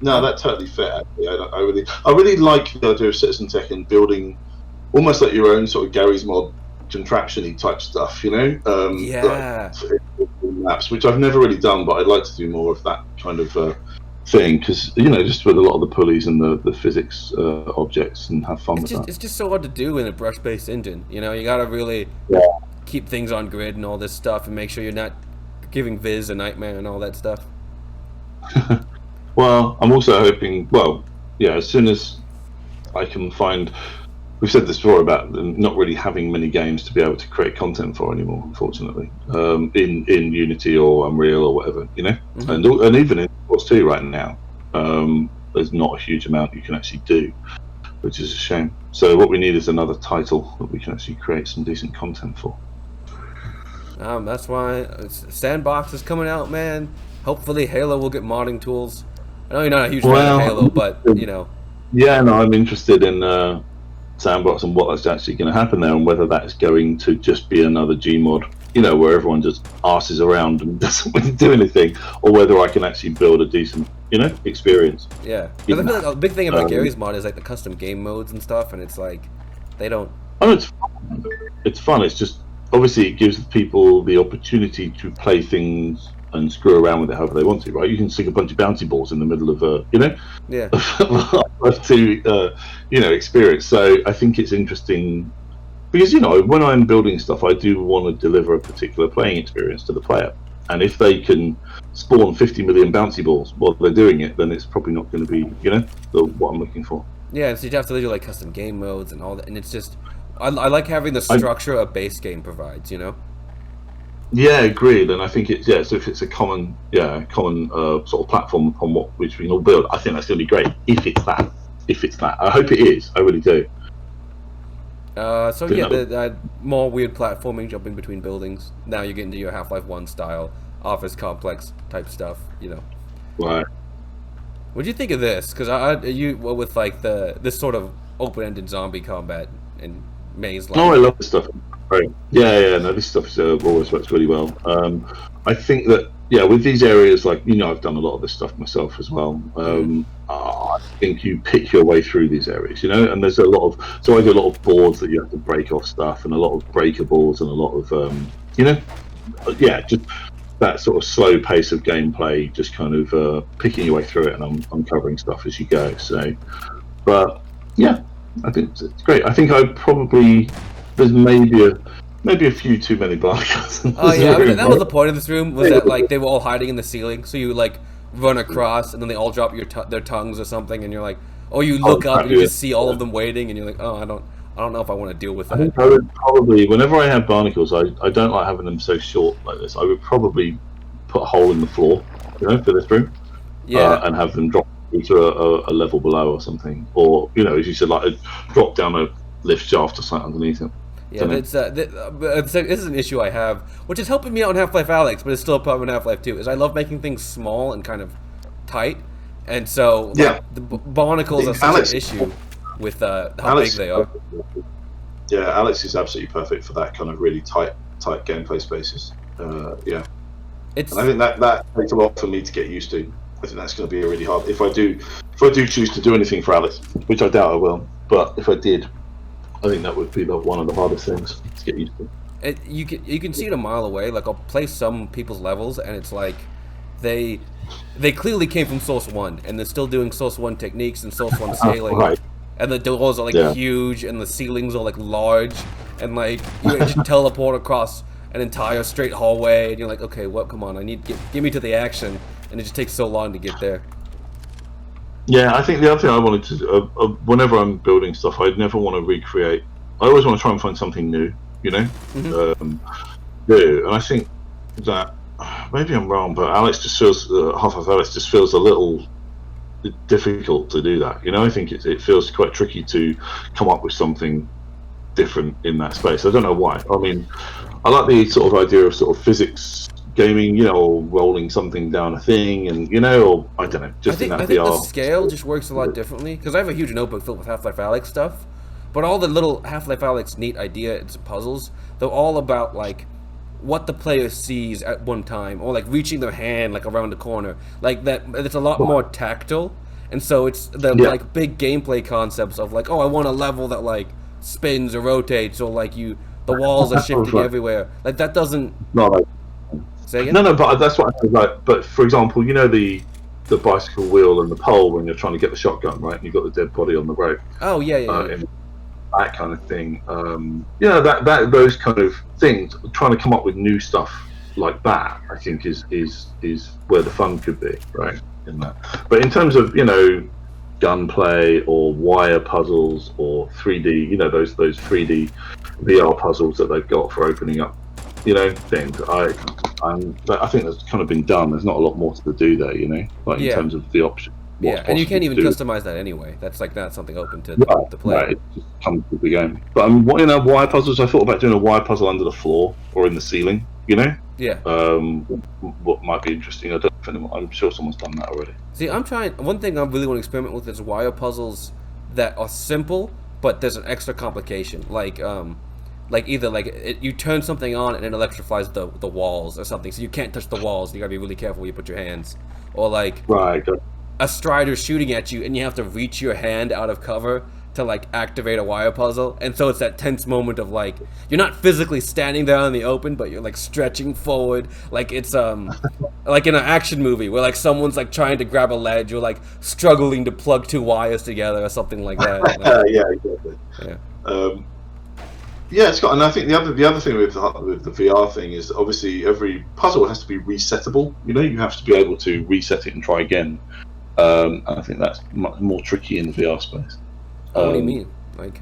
no, that's totally fair. Actually. I really like the idea of citizen tech and building almost like your own sort of Gary's Mod contraption-y type stuff, yeah. Like maps, which I've never really done, but I'd like to do more of that kind of thing, because just with a lot of the pulleys and the physics objects, and have fun with that. It's just so hard to do in a brush-based engine. You gotta really keep things on grid and all this stuff, and make sure you're not giving Viz a nightmare and all that stuff. Well, I'm also hoping, as soon as I can find. We've said this before about them not really having many games to be able to create content for anymore, unfortunately, in Unity or Unreal or whatever, Mm-hmm. and even in Force 2 right now, there's not a huge amount you can actually do, which is a shame. So what we need is another title that we can actually create some decent content for. That's why Sandbox is coming out, man. Hopefully Halo will get modding tools. I know you're not a huge fan of Halo, but Yeah, no, I'm interested in Sandbox and what's actually going to happen there, and whether that's going to just be another Gmod, where everyone just arses around and doesn't really do anything, or whether I can actually build a decent, experience. Yeah, because I feel like a big thing about Gary's Mod is like the custom game modes and stuff, and it's like they don't. Oh, it's fun. It's just obviously it gives people the opportunity to play things and screw around with it however they want to, right? You can stick a bunch of bouncy balls in the middle of a, Yeah. to experience. So I think it's interesting because when I'm building stuff, I do want to deliver a particular playing experience to the player, and if they can spawn 50 million bouncy balls while they're doing it, then it's probably not going to be what I'm looking for. Yeah, and so you have to do like custom game modes and all that, and it's just I like having the structure a base game provides. Yeah, agreed. And I think so if it's a common sort of platform upon which we can all build, I think that's going to be great. If it's that, I hope it is. I really do. So yeah, the more weird platforming, jumping between buildings. Now you get into your Half-Life 1 style office complex type stuff. Right. What do you think of this? Because with like this sort of open-ended zombie combat and maze. I love this stuff. Right. Yeah. No, this stuff always works really well. I think that with these areas, like I've done a lot of this stuff myself as well. I think you pick your way through these areas, and there's a lot of. So I do a lot of boards that you have to break off stuff, and a lot of breakables, and a lot of just that sort of slow pace of gameplay, just kind of picking your way through it and uncovering stuff as you go. So, but yeah, I think it's great. I think there's maybe a few too many barnacles. Oh yeah, that was the point of this room. Was that like they were all hiding in the ceiling, so you like run across and then they all drop their tongues or something, and you're like, you look up and you just see all of them waiting, and you're like, I don't know if I want to deal with that. I think I would probably, whenever I have barnacles, I don't like having them so short like this. I would probably put a hole in the floor, for this room, and have them drop into a level below or something, or as you said, like drop down a lift shaft or something underneath it. Yeah, this is an issue I have, which is helping me out in Half-Life Alyx, but it's still a problem in Half-Life 2, is I love making things small and kind of tight, and so the barnacles are such an issue with how big they are. Yeah, Alyx is absolutely perfect for that kind of really tight gameplay spaces. And I think that takes a lot for me to get used to. I think that's going to be really hard if I do choose to do anything for Alyx, which I doubt I will. But if I did, I think that would be one of the hardest things to get used to. You can see it a mile away. Like I'll play some people's levels, and it's like they clearly came from Source 1, and they're still doing Source 1 techniques and Source 1 scaling. Right. And the doors are like huge, and the ceilings are like large, and like you just teleport across an entire straight hallway, and you're like, okay, well, come on, give me to the action, and it just takes so long to get there. Yeah, I think the other thing I wanted to, whenever I'm building stuff, I'd never want to recreate. I always want to try and find something new, and I think that maybe I'm wrong, but Half-Life Alyx just feels a little difficult to do that. I think it feels quite tricky to come up with something different in that space. I don't know why. I mean, I like the sort of idea of sort of physics gaming, or rolling something down a thing, and or I don't know. Just I think the scale just works a lot differently, because I have a huge notebook filled with Half-Life Alyx stuff, but all the little Half-Life Alyx neat idea and puzzles, they're all about like what the player sees at one time, or like reaching their hand like around the corner, like that. It's a lot more tactile, and so it's the like big gameplay concepts of like, I want a level that like spins or rotates, or like the walls are shifting everywhere. Like that doesn't. No, but that's what I mean. Like, but for example, the bicycle wheel and the pole when you're trying to get the shotgun, right? And you've got the dead body on the rope. Oh yeah. That kind of thing. That those kind of things. Trying to come up with new stuff like that, I think, is where the fun could be, right? In that. But in terms of gunplay or wire puzzles or 3D, those 3D VR puzzles that they've got for opening up, things. I think that's kind of been done. There's not a lot more to do there, in terms of the option. And you can't even customize that anyway. That's like not something open to play. Right, it just comes with the game. But wire puzzles. I thought about doing a wire puzzle under the floor or in the ceiling. Yeah. What might be interesting? I don't know. I'm sure someone's done that already. See, I'm trying. One thing I really want to experiment with is wire puzzles that are simple, but there's an extra complication. Like either you turn something on and it electrifies the walls or something, so you can't touch the walls. You gotta be really careful where you put your hands. Or like a strider shooting at you and you have to reach your hand out of cover to like activate a wire puzzle, and so it's that tense moment of like you're not physically standing there in the open, but you're like stretching forward, like it's like in an action movie where like someone's like trying to grab a ledge or like struggling to plug two wires together or something like that. Like, yeah, exactly. Yeah. Yeah, it's got, and I think the other thing with the VR thing is obviously every puzzle has to be resettable. You know, you have to be able to reset it and try again. And I think that's much more tricky in the VR space. What do you mean? Like,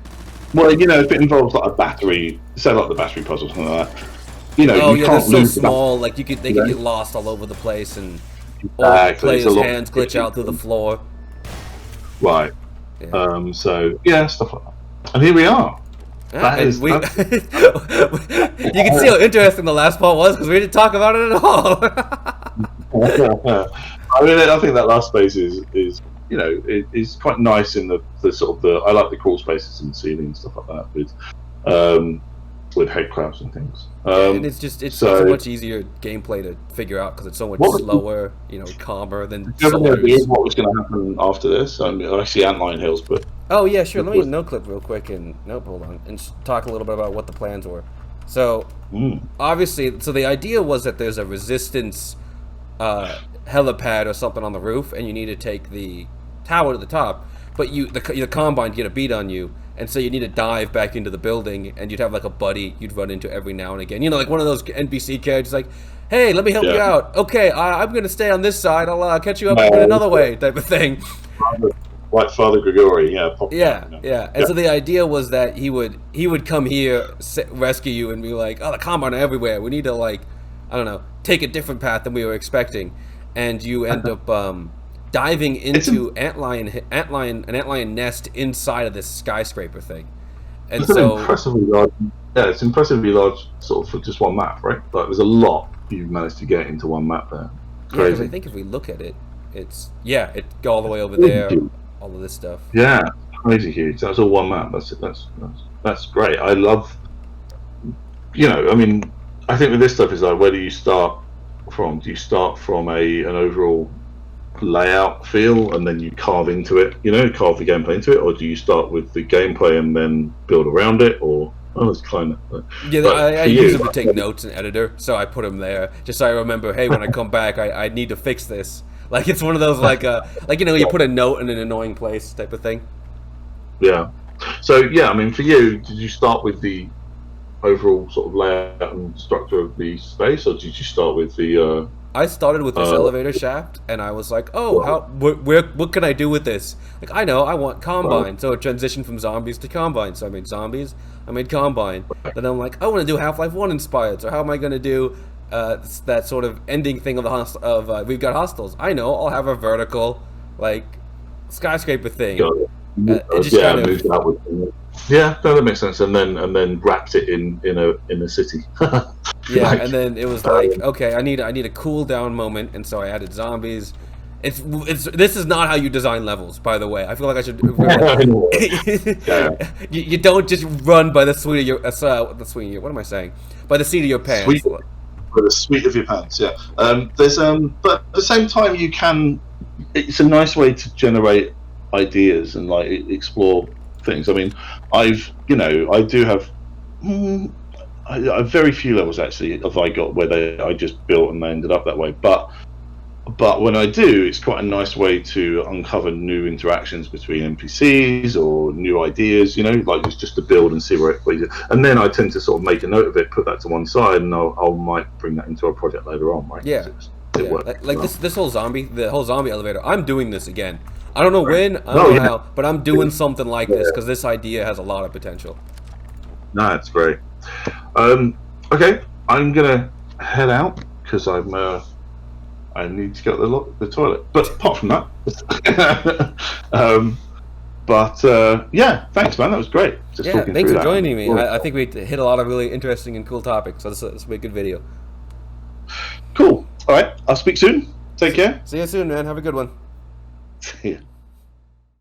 well, you know, if it involves like a battery, say like the battery puzzle, something like that. You know, you can't they're lose so small. Like they could get lost all over the place, and or exactly. players' hands glitch out through the floor. Right. Yeah. So yeah, stuff like that. And here we are. You can see how interesting the last part was because we didn't talk about it at all. I mean, I think that last space is you know, is quite nice in the sort of the. I like the crawl spaces in the ceiling and stuff like that with head crabs and things. And it's so much easier gameplay to figure out because it's so much slower, you know, calmer than. Do you have any idea what was going to happen after this? I mean, I see Antlion Hills, but. Oh yeah, sure. Let me note clip real quick and hold on and talk a little bit about what the plans were. So obviously, so the idea was that there's a resistance helipad or something on the roof, and you need to take the tower to the top. But the Combine get a beat on you, and so you need to dive back into the building, and you'd have like a buddy you'd run into every now and again. You know, like one of those NPC characters, like, "Hey, let me help you out." Okay, I'm gonna stay on this side. I'll catch you up in another way, type of thing. Like Father Grigori, And so the idea was that he would come here, rescue you, and be like, "Oh, the Combine are everywhere. We need to like, I don't know, take a different path than we were expecting," and you end up diving into an antlion nest inside of this skyscraper thing. And it's so impressively large. Yeah, it's impressively large, sort of for just one map, right? Like there's a lot you've managed to get into one map there. Yeah, because I think if we look at it, it go all the way over there. All of this stuff. Yeah, crazy huge. That's all one map. That's great. I love. You know, I mean, I think with this stuff is like, where do you start from? Do you start from an overall layout feel and then you carve into it? You know, carve the gameplay into it, or do you start with the gameplay and then build around it? Or it's kind of. Yeah, I use them to take notes in editor, so I put them there just so I remember. Hey, when I come back, I need to fix this. Like it's one of those like you know, you put a note in an annoying place type of thing. Yeah. So yeah, I mean, for you, did you start with the overall sort of layout and structure of the space, or did you start with the? I started with this elevator shaft, and I was like, "Oh, what can I do with this?" Like, I know I want Combine, so it transitioned from zombies to Combine. So I made zombies, I made Combine. Then I'm like, I want to do Half-Life 1 inspired. So how am I going to do? That sort of ending thing of we've got hostiles. I know I'll have a vertical like skyscraper thing. It just kind of that makes sense. And then wrapped it in a city. And then it was like, okay, I need a cool down moment, and so I added zombies. This is not how you design levels, by the way. I feel like I should. You don't just run by the seat of your what am I saying? By the seat of your pants. With the sweet of your pants, yeah. There's but at the same time, you can. It's a nice way to generate ideas and like explore things. I mean, I do have. I have very few levels actually have I got where I just built and they ended up that way, but when I do, it's quite a nice way to uncover new interactions between NPCs or new ideas, you know, like just to build and see where it leads. And then I tend to sort of make a note of it, put that to one side, and I might bring that into a project later on, right? Yeah. It works, like this whole zombie elevator, I'm doing this again. I don't know when, I don't know how, but I'm doing something like this because this idea has a lot of potential. No, it's great. Okay, I'm going to head out because I need to go to the toilet. But apart from that, yeah, thanks, man. That was great. Thanks for joining me. I think we hit a lot of really interesting and cool topics. So this will be a good video. Cool. All right. I'll speak soon. Take care. See you soon, man. Have a good one. See ya.